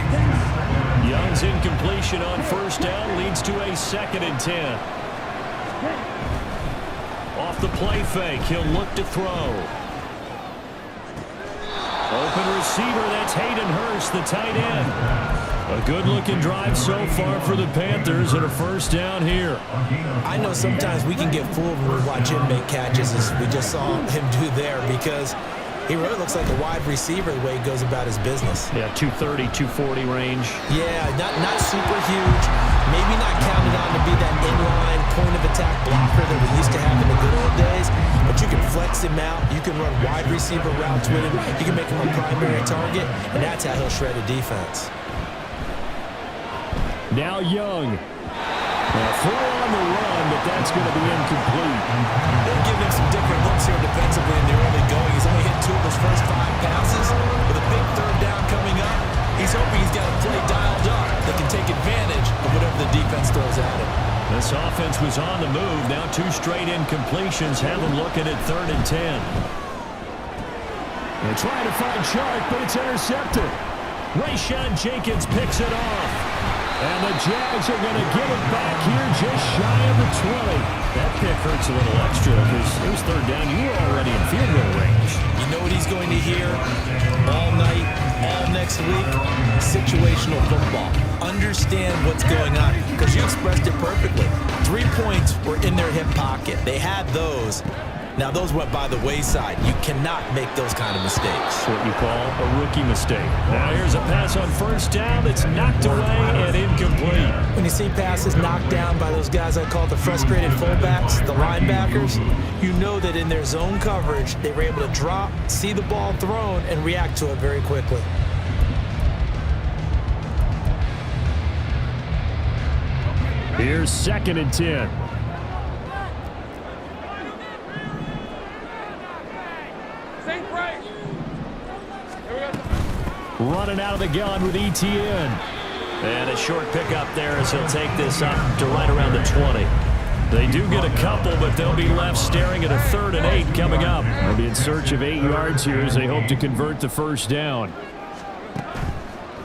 Young's incompletion on 1st down leads to a 2nd and 10. Off the play fake, he'll look to throw. Open receiver, that's Hayden Hurst, the tight end. A good-looking drive so far for the Panthers and a 1st down here. I know sometimes we can get fooled when we watch him make catches, as we just saw him do there, because he really looks like a wide receiver the way he goes about his business. Yeah, 230, 240 range. Yeah, not super huge. Maybe not counted on to be that inline point-of-attack blocker that we used to have in the good old days, but you can flex him out. You can run wide receiver routes with him. You can make him a primary target, and that's how he'll shred a defense. Now Young. Throw on the run, but that's going to be incomplete. They'll give him some different looks here defensively in the early going. He's only hit 2 of his first 5 passes. With a big 3rd down coming up, he's hoping he's got a play dialed up that can take advantage of whatever the defense throws at him. This offense was on the move. Now 2 straight incompletions have them looking at 3rd and 10. They're trying to find Shark, but it's intercepted. Rayshawn Jenkins picks it off. And the Jags are going to get it back here just shy of the 20. That pick hurts a little extra because it was third down. You were already in field goal range. You know what he's going to hear all night, all next week? Situational football. Understand what's going on because you expressed it perfectly. 3 points were in their hip pocket. They had those. Now, those went by the wayside. You cannot make those kind of mistakes. What you call a rookie mistake. Now, here's a pass on first down that's knocked away and incomplete. When you see passes knocked down by those guys I call the frustrated fullbacks, the linebackers, you know that in their zone coverage, they were able to drop, see the ball thrown, and react to it very quickly. Here's 2nd and 10. Running out of the gun with ETN. And a short pickup there as he'll take this up to right around the 20. They do get a couple, but they'll be left staring at a 3rd and 8 coming up. They'll be in search of 8 yards here as they hope to convert the first down.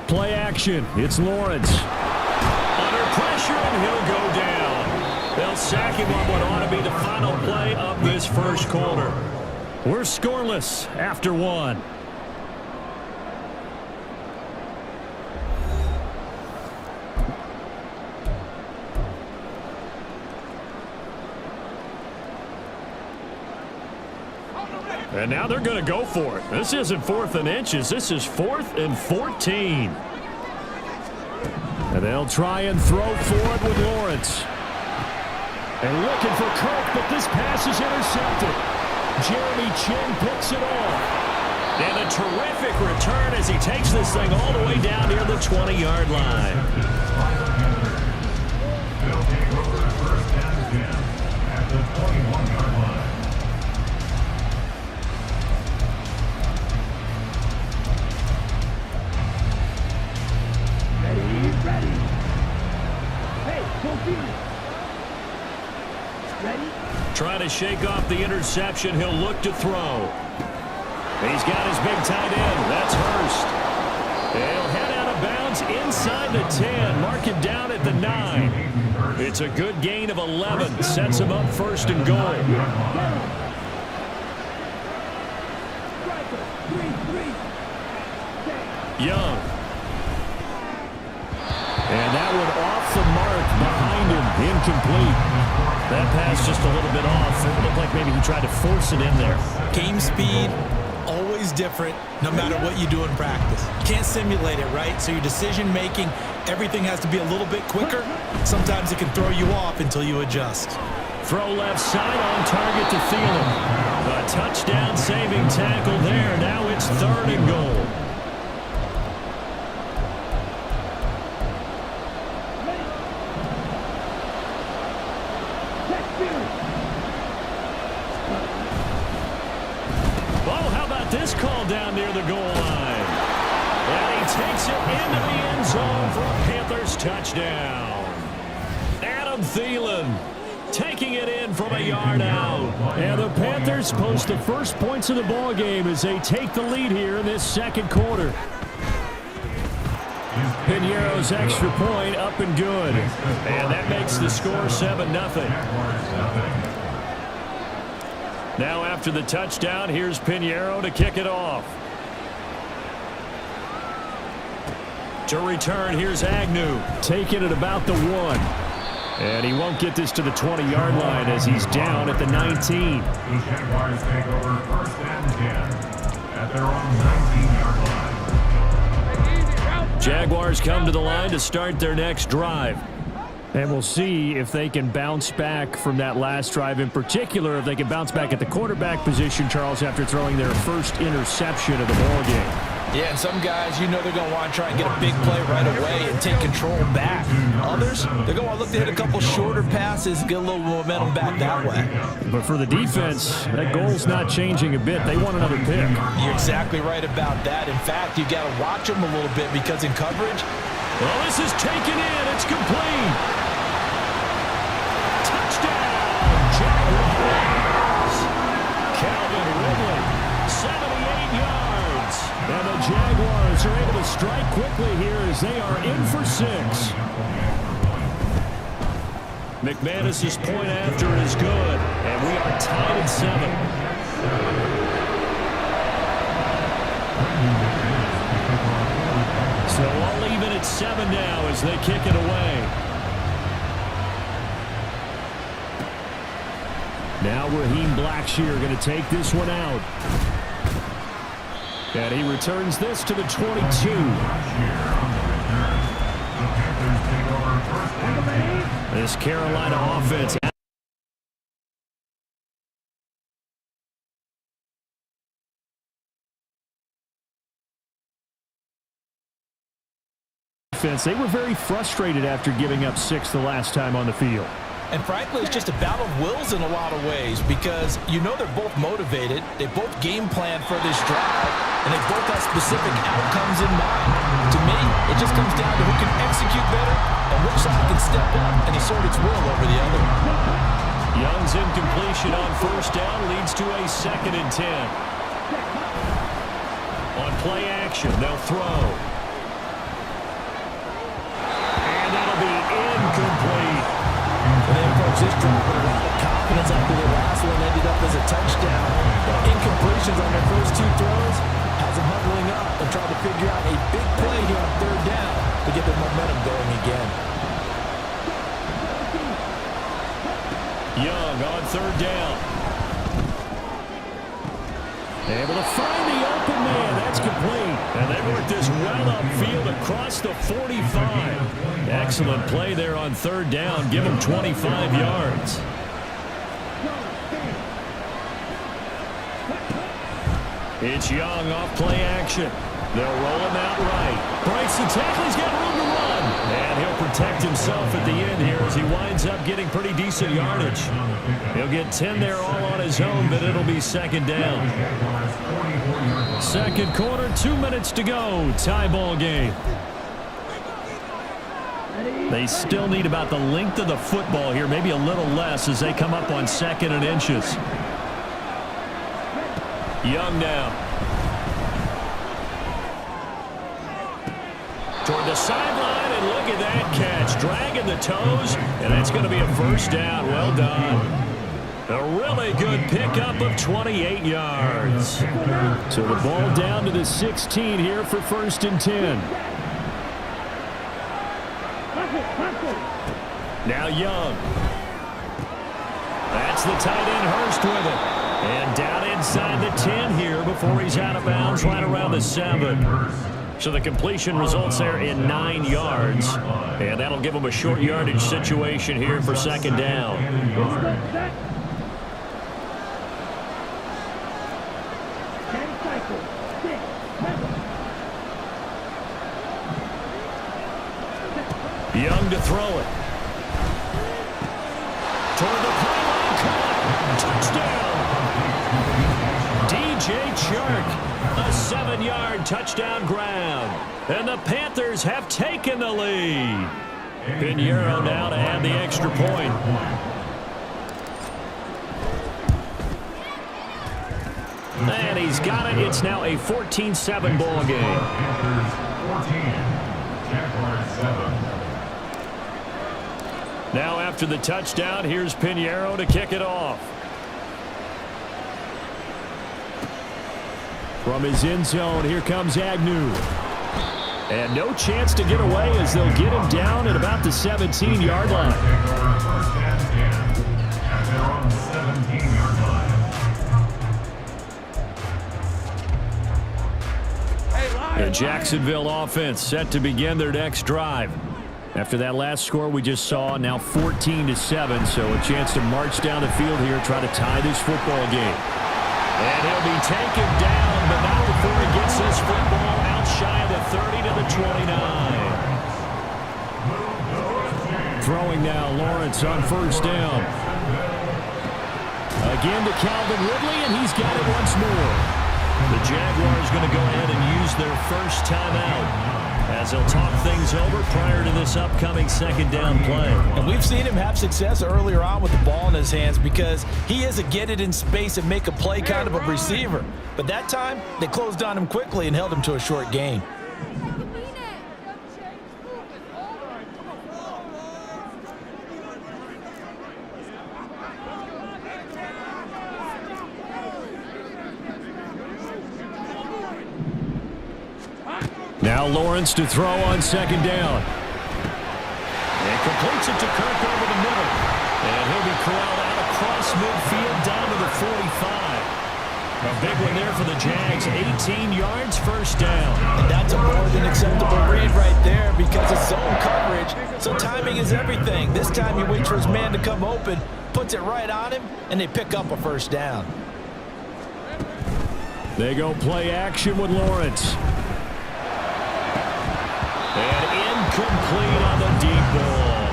Play action. It's Lawrence. Under pressure, and he'll go down. They'll sack him on what ought to be the final play of this first quarter. We're scoreless after 1. And now they're going to go for it. This isn't 4th and inches. This is 4th and 14. And they'll try and throw forward with Lawrence. And looking for Kirk, but this pass is intercepted. Jeremy Chin picks it off. And a terrific return as he takes this thing all the way down near the 20-yard line. They'll take over 1st and 10 at the 21-yard line. Ready. Hey, full field. Ready? Trying to shake off the interception. He'll look to throw. He's got his big tight end. That's Hurst. He'll head out of bounds inside the 10. Mark it down at the 9. It's a good gain of 11. Sets him up 1st and goal. Young. And that one off the mark behind him. Incomplete. That pass just a little bit off. It looked like maybe he tried to force it in there. Game speed, always different, no matter what you do in practice. You can't simulate it, right? So your decision-making, everything has to be a little bit quicker. Sometimes it can throw you off until you adjust. Throw left side on target to Thielen. A touchdown-saving tackle there. Now it's 3rd and goal. This call down near the goal line. And he takes it into the end zone for a Panthers touchdown. Adam Thielen taking it in from a yard out. And the Panthers post the first points of the ball game as they take the lead here in this 2nd quarter. Piñeiro's extra point up and good. And that makes the score 7-0. Now after the touchdown, here's Piñeiro to kick it off. To return, here's Agnew. Taking it about the 1. And he won't get this to the 20-yard line as he's down at the 19. The Jaguars take over 1st and 10 at their own 19-yard line. Jaguars come to the line to start their next drive. And we'll see if they can bounce back from that last drive, in particular if they can bounce back at the quarterback position, Charles, after throwing their first interception of the ballgame. Yeah, and some guys, you know they're going to want to try and get a big play right away and take control back. Others, they're going to look to hit a couple shorter passes, get a little momentum back that way. But for the defense, that goal's not changing a bit. They want another pick. You're exactly right about that. In fact, you got to watch them a little bit because in coverage, well, this is taken in. It's complete. Touchdown, Jaguars. Calvin Ridley, 78 yards. And the Jaguars are able to strike quickly here as they are in for 6. McManus's point after is good, and we are tied at 7. So all even at 7 now as they kick it away. Now Raheem Blackshear going to take this one out. And he returns this to the 22. This Carolina offense. They were very frustrated after giving up 6 the last time on the field. And frankly, it's just a battle of wills in a lot of ways because you know they're both motivated. They both game plan for this drive, and they both have specific outcomes in mind. To me, it just comes down to who can execute better and which side can step up and assert its will over the other. Young's incompletion on first down leads to a 2nd and 10. On play action, they'll throw. And that'll be incomplete. They approach this drive with a lot of confidence after the last one ended up as a touchdown. Incompletions on their first 2 throws has them huddling up and trying to figure out a big play here on 3rd down to get their momentum going again. Young on 3rd down. Able to find the open man. That's complete. And they work this well upfield across the 45. Excellent play there on 3rd down. Give them 25 yards. It's Young off play action. They'll roll him out right. Breaks the tackle. He's got room to run. And he'll protect himself at the end here as he winds up getting pretty decent yardage. He'll get 10 there all on his own, but it'll be 2nd down. 2nd quarter, 2 minutes to go. Tie ball game. They still need about the length of the football here, maybe a little less as they come up on 2nd and inches. Young now. Toward the sideline, and look at that catch. Dragging the toes, and that's going to be a 1st down. Well done. A really good pickup of 28 yards. So the ball down to the 16 here for 1st and 10. Now Young. That's the tight end Hurst with it. And down inside the 10 here before he's out of bounds right around the 7. So the completion results there in 9 yards. And that'll give him a short yardage situation here for 2nd down. Young to throw it. Toward the pylon, caught. Touchdown. DJ Chark. A 7-yard touchdown grab. And the Panthers have taken the lead. Pinheiro now to add the extra point. And he's got it. It's now a 14-7 ball game. Panthers 14, Jaguars 7. Now after the touchdown, here's Pinheiro to kick it off. From his end zone, here comes Agnew. And no chance to get away as they'll get him down at about the 17-yard line. First and 10 at their own 17-yard line. The Jacksonville offense set to begin their next drive. After that last score we just saw, now 14-7, so a chance to march down the field here, try to tie this football game. And he'll be taken down, but not before he gets this football out shy of the 30 to the 29. Throwing now, Lawrence on 1st down. Again to Calvin Ridley, and he's got it once more. The Jaguars going to go ahead and use their first timeout as they'll talk things over prior to this upcoming second down play. And we've seen him have success earlier on with the ball in his hands because he is a get it in space and make a play kind of a receiver. But that time, they closed on him quickly and held him to a short gain. Now Lawrence to throw on second down. And completes it to Kirk over the middle. And he'll be corralled out across midfield down to the 45. A big one there for the Jags. 18 yards, first down. And that's a more than acceptable read right there because it's zone coverage, so timing is everything. This time he waits for his man to come open, puts it right on him, and they pick up a first down. They go play action with Lawrence. And incomplete on the deep ball.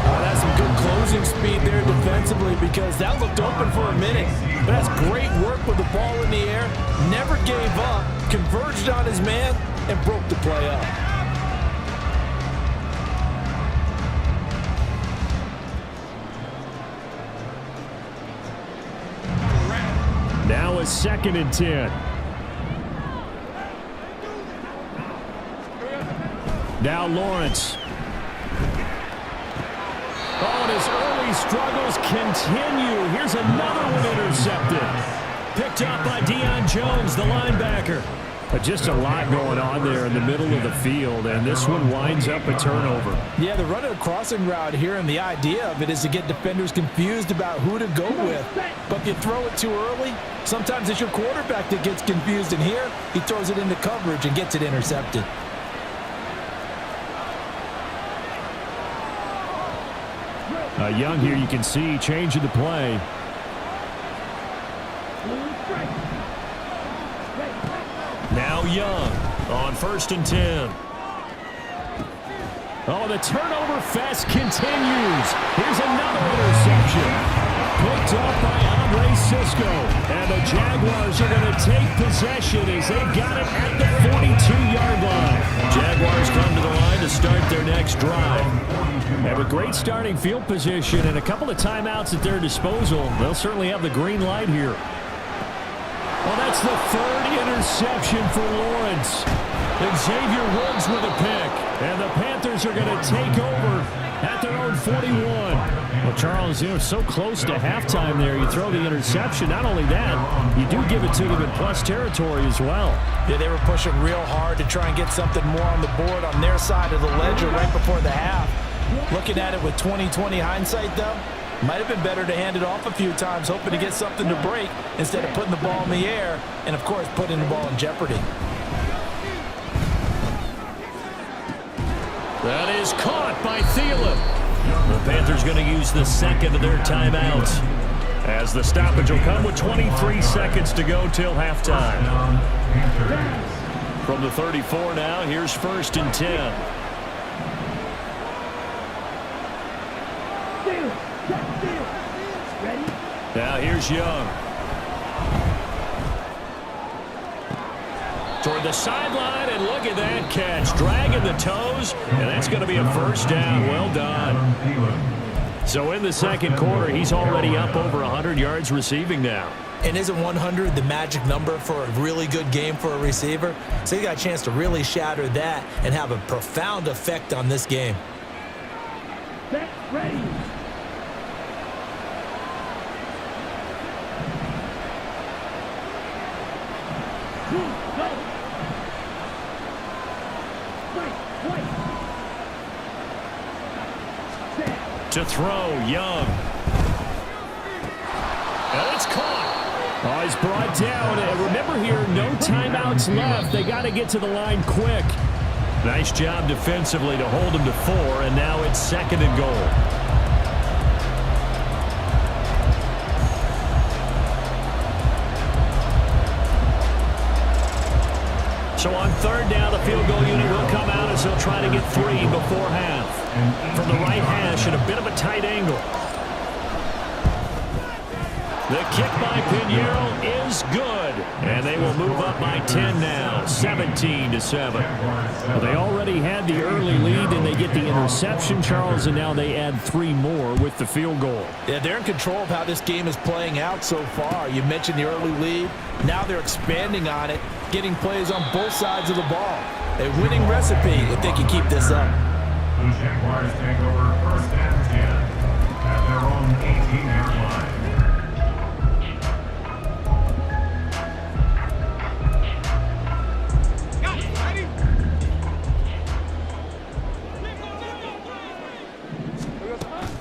Oh, that's some good closing speed there defensively because that looked open for a minute. But that's great work with the ball in the air. Never gave up, converged on his man, and broke the play up. Now a second and 10. Now Lawrence. Oh, and his early struggles continue. Here's another one intercepted. Picked up by Deion Jones, the linebacker. Just a lot going on there in the middle of the field, and this one winds up a turnover. Yeah, they're running a crossing route here, and the idea of it is to get defenders confused about who to go with. But if you throw it too early, sometimes it's your quarterback that gets confused, and here he throws it into coverage and gets it intercepted. Young here, you can see changing the play. Now Young on 1st and 10. Oh, the turnover fest continues. Here's another interception. Picked up by Andre Sisco. And the Jaguars are going to take possession as they've got it at the 42-yard line. Jaguars come to the line to start their next drive. Have a great starting field position and a couple of timeouts at their disposal. They'll certainly have the green light here. Well, that's the third interception for Lawrence. Xavier Woods with a pick. And the Panthers are going to take over at their own 41. Well, Charles, you know, so close to halftime there. You throw the interception. Not only that, you do give it to them in plus territory as well. Yeah, they were pushing real hard to try and get something more on the board on their side of the ledger right before the half. Looking at it with 20/20 hindsight, though, might have been better to hand it off a few times, hoping to get something to break instead of putting the ball in the air and, of course, putting the ball in jeopardy. That is caught by Thielen. The Panthers going to use the second of their timeouts as the stoppage will come with 23 seconds to go till halftime. From the 34 now, here's 1st and 10. Now here's Young. Toward the sideline, and look at that catch. Dragging the toes, and that's going to be a first down. Well done. So in the second quarter, he's already up over 100 yards receiving now. And isn't 100 the magic number for a really good game for a receiver? So he got a chance to really shatter that and have a profound effect on this game. Set, ready. To throw, Young. And it's caught. Oh, he's brought down. And remember here, no timeouts left. They got to get to the line quick. Nice job defensively to hold him to 4, and now it's 2nd and goal. So on 3rd down, the field goal unit will come out as he'll try to get 3 before half. From the right hash at a bit of a tight angle. The kick by Pinheiro is good. And they will move up by 10 now, 17-7. Well, they already had the early lead, and they get the interception, Charles, and now they add 3 more with the field goal. Yeah, they're in control of how this game is playing out so far. You mentioned the early lead. Now they're expanding on it, getting plays on both sides of the ball. A winning recipe if they can keep this up. The Jaguars take over first and 10 at their own 18-yard line.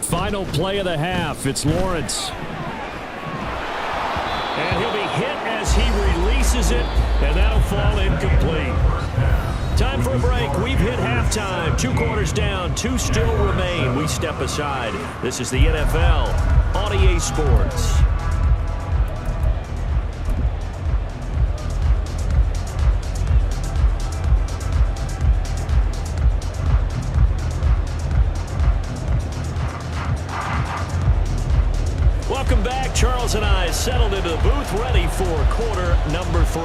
Final play of the half. It's Lawrence. And he'll be hit as he releases it, and that'll fall incomplete. Time for a break. We've hit halftime. 2 quarters down, 2 still remain. We step aside. This is the NFL on EA Sports. Welcome back. Charles and I settled into the booth, ready for quarter number 3.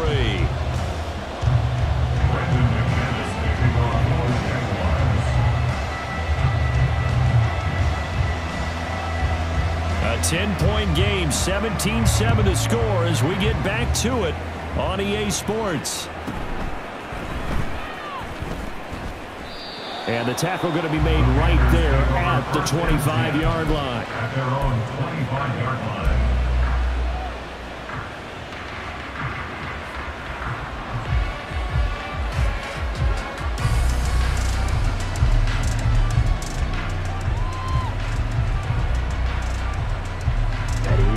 A 10-point game, 17-7 to score as we get back to it on EA Sports. And the tackle going to be made right there at the 25-yard line. At their own 25-yard line.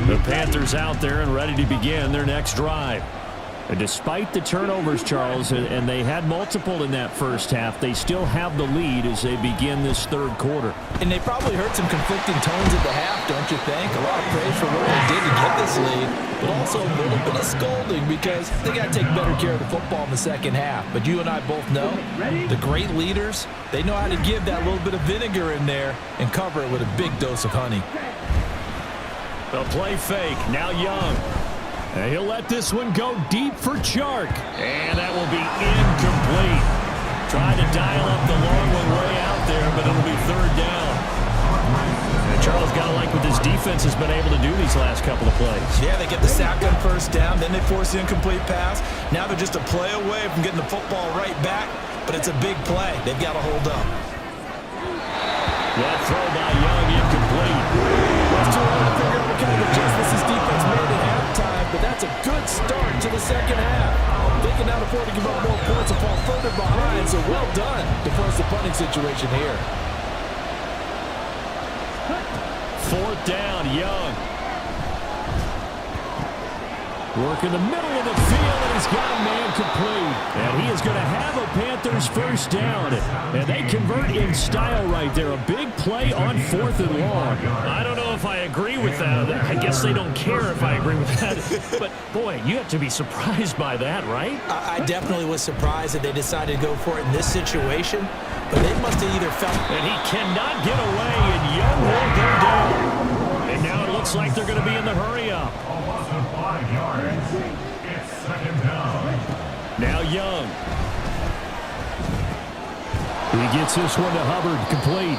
The Panthers out there and ready to begin their next drive. And despite the turnovers, Charles, and they had multiple in that first half, they still have the lead as they begin this third quarter. And they probably heard some conflicting tones at the half, don't you think? A lot of praise for what they did to get this lead, but also a little bit of scolding because they got to take better care of the football in the second half. But you and I both know the great leaders, they know how to give that little bit of vinegar in there and cover it with a big dose of honey. The play fake, now Young. And he'll let this one go deep for Chark. And that will be incomplete. Trying to dial up the long one way out there, but it'll be third down. And Charles got to like what this defense has been able to do these last couple of plays. Yeah, they get the sack on first down, then they force the incomplete pass. Now they're just a play away from getting the football right back, but it's a big play. They've got to hold up. That throw by Young incomplete. It's too early to figure out what kind of adjustments this defense made at halftime, but that's a good start to the second half. They can now afford to give up more points and fall further behind, so well done to force the punting situation here. Fourth down, Young. Work in the middle of the field, and he's got a man complete. And he is going to have a Panthers first down. And they convert in style right there. A big play on 4th and long. I don't know if I agree with that. I guess they don't care if I agree with that. But, boy, you have to be surprised by that, right? I definitely was surprised that they decided to go for it in this situation. But they must have either felt... And he cannot get away, and Young will go down. And now it looks like they're going to be in the hurry-up. Almost 5 yards. It's second down. Now Young. He gets this one to Hubbard, complete.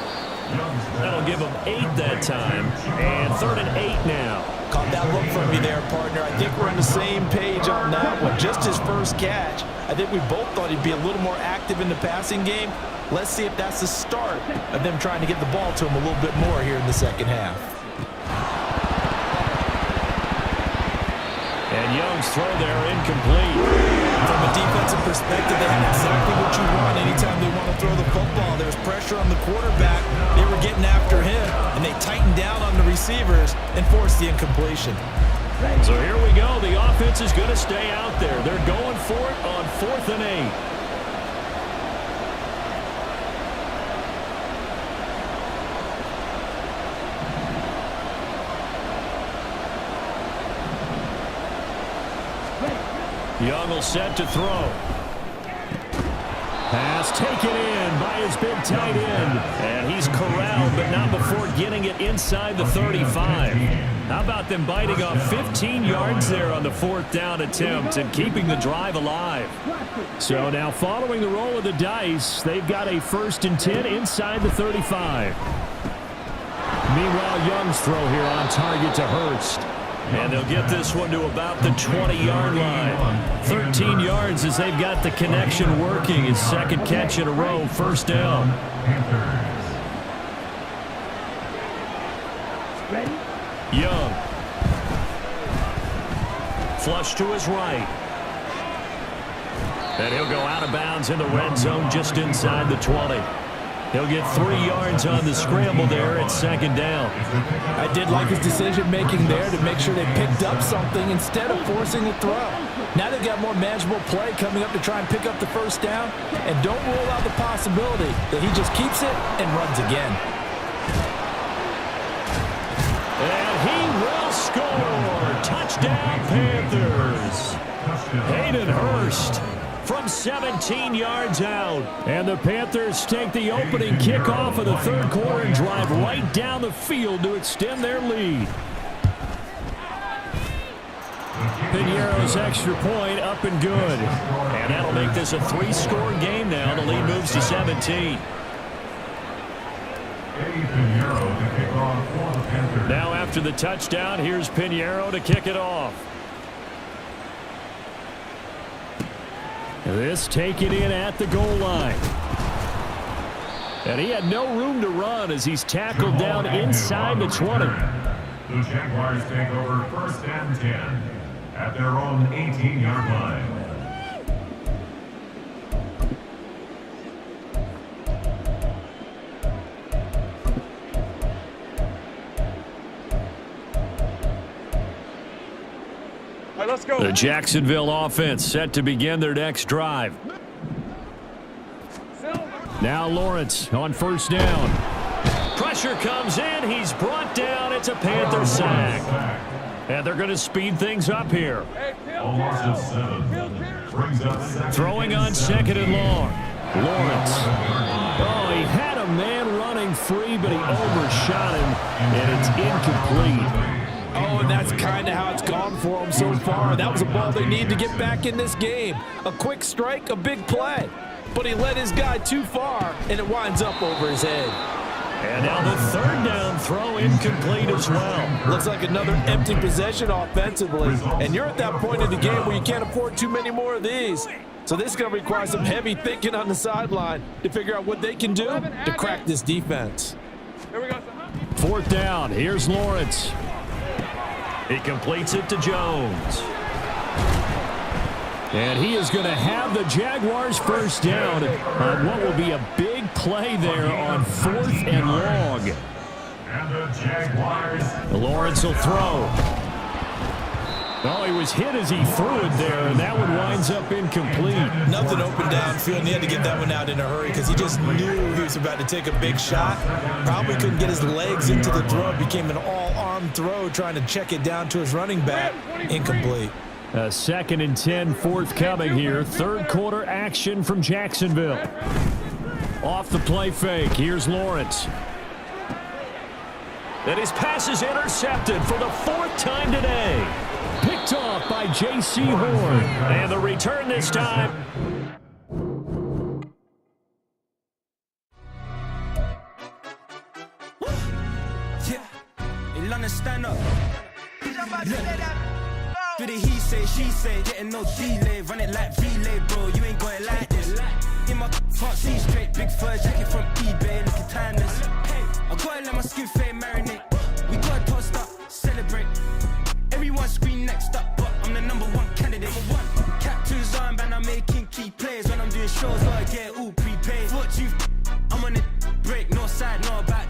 That'll give him 8 that time. And 3rd and 8 now. Caught that look from you there, partner. I think we're on the same page on that one. Just his first catch. I think we both thought he'd be a little more active in the passing game. Let's see if that's the start of them trying to get the ball to him a little bit more here in the second half. And Young's throw there incomplete. From a defensive perspective, they have exactly what you want anytime they want to throw the football. There's pressure on the quarterback. They were getting after him, and they tightened down on the receivers and forced the incompletion. So here we go. The offense is going to stay out there. They're going for it on 4th and 8. Young will set to throw. Pass taken in by his big tight end. And he's corralled, but not before getting it inside the 35. How about them biting off 15 yards there on the 4th down attempt and keeping the drive alive? So now following the roll of the dice, they've got a 1st and 10 inside the 35. Meanwhile, Young's throw here on target to Hurst. And they'll get this one to about the 20-yard line. 13 yards as they've got the connection working. His 2nd catch in a row, 1st down. Young. Flush to his right. And he'll go out of bounds in the red zone just inside the 20. He'll get 3 yards on the scramble there at 2nd down. I did like his decision-making there to make sure they picked up something instead of forcing the throw. Now they've got more manageable play coming up to try and pick up the 1st down, and don't rule out the possibility that he just keeps it and runs again. And he will score. Touchdown, Panthers. Hayden Hurst from 17 yards out. And the Panthers take the opening kickoff of the 3rd quarter and drive right down the field to extend their lead. Piñeiro's extra point up and good. And that'll make this a 3-score game now. The lead moves to 17. Now after the touchdown, here's Piñeiro to kick it off. This taken in at the goal line. And he had no room to run as he's tackled down inside the 20. The Jaguars take over 1st and 10 at their own 18-yard line. Let's go. The Jacksonville offense set to begin their next drive. Now Lawrence on 1st down. Pressure comes in. He's brought down. It's a Panther sack. And they're going to speed things up here. Throwing on 2nd and long. Lawrence. Oh, he had a man running free, but he overshot him, and it's incomplete. Oh, and that's kind of how it's gone for them so far. That was a ball they need to get back in this game. A quick strike, a big play. But he led his guy too far, and it winds up over his head. And now the 3rd down throw incomplete as well. Looks like another empty possession offensively. And you're at that point in the game where you can't afford too many more of these. So this is going to require some heavy thinking on the sideline to figure out what they can do to crack this defense. Here we go. 4th down. Here's Lawrence. He completes it to Jones. And he is going to have the Jaguars 1st down on what will be a big play there on 4th and long. And the Jaguars. Lawrence will throw. Oh, he was hit as he threw it there, and that one winds up incomplete. Nothing open downfield, and he had to get that one out in a hurry because he just knew he was about to take a big shot. Probably couldn't get his legs into the throw. It became an all-arm throw trying to check it down to his running back. Incomplete. 2nd and 10 forthcoming here. 3rd quarter action from Jacksonville. Off the play fake. Here's Lawrence. And his pass is intercepted for the 4th time today. Picked off by J.C. Horn. And the return this time. Yeah, London stand up. Do the he say, she say, getting no delay. Run it like relay, bro. You ain't got it like this. In my can't see straight. Big fur jacket from eBay, looking timeless. I gotta let my skin fade marinate. We gotta toast up, celebrate. Everyone scream next up, but I'm the #1 candidate. Captain's armband, I'm making key plays. When I'm doing shows, gotta get all prepaid. What you, I'm on it break, no side, no back.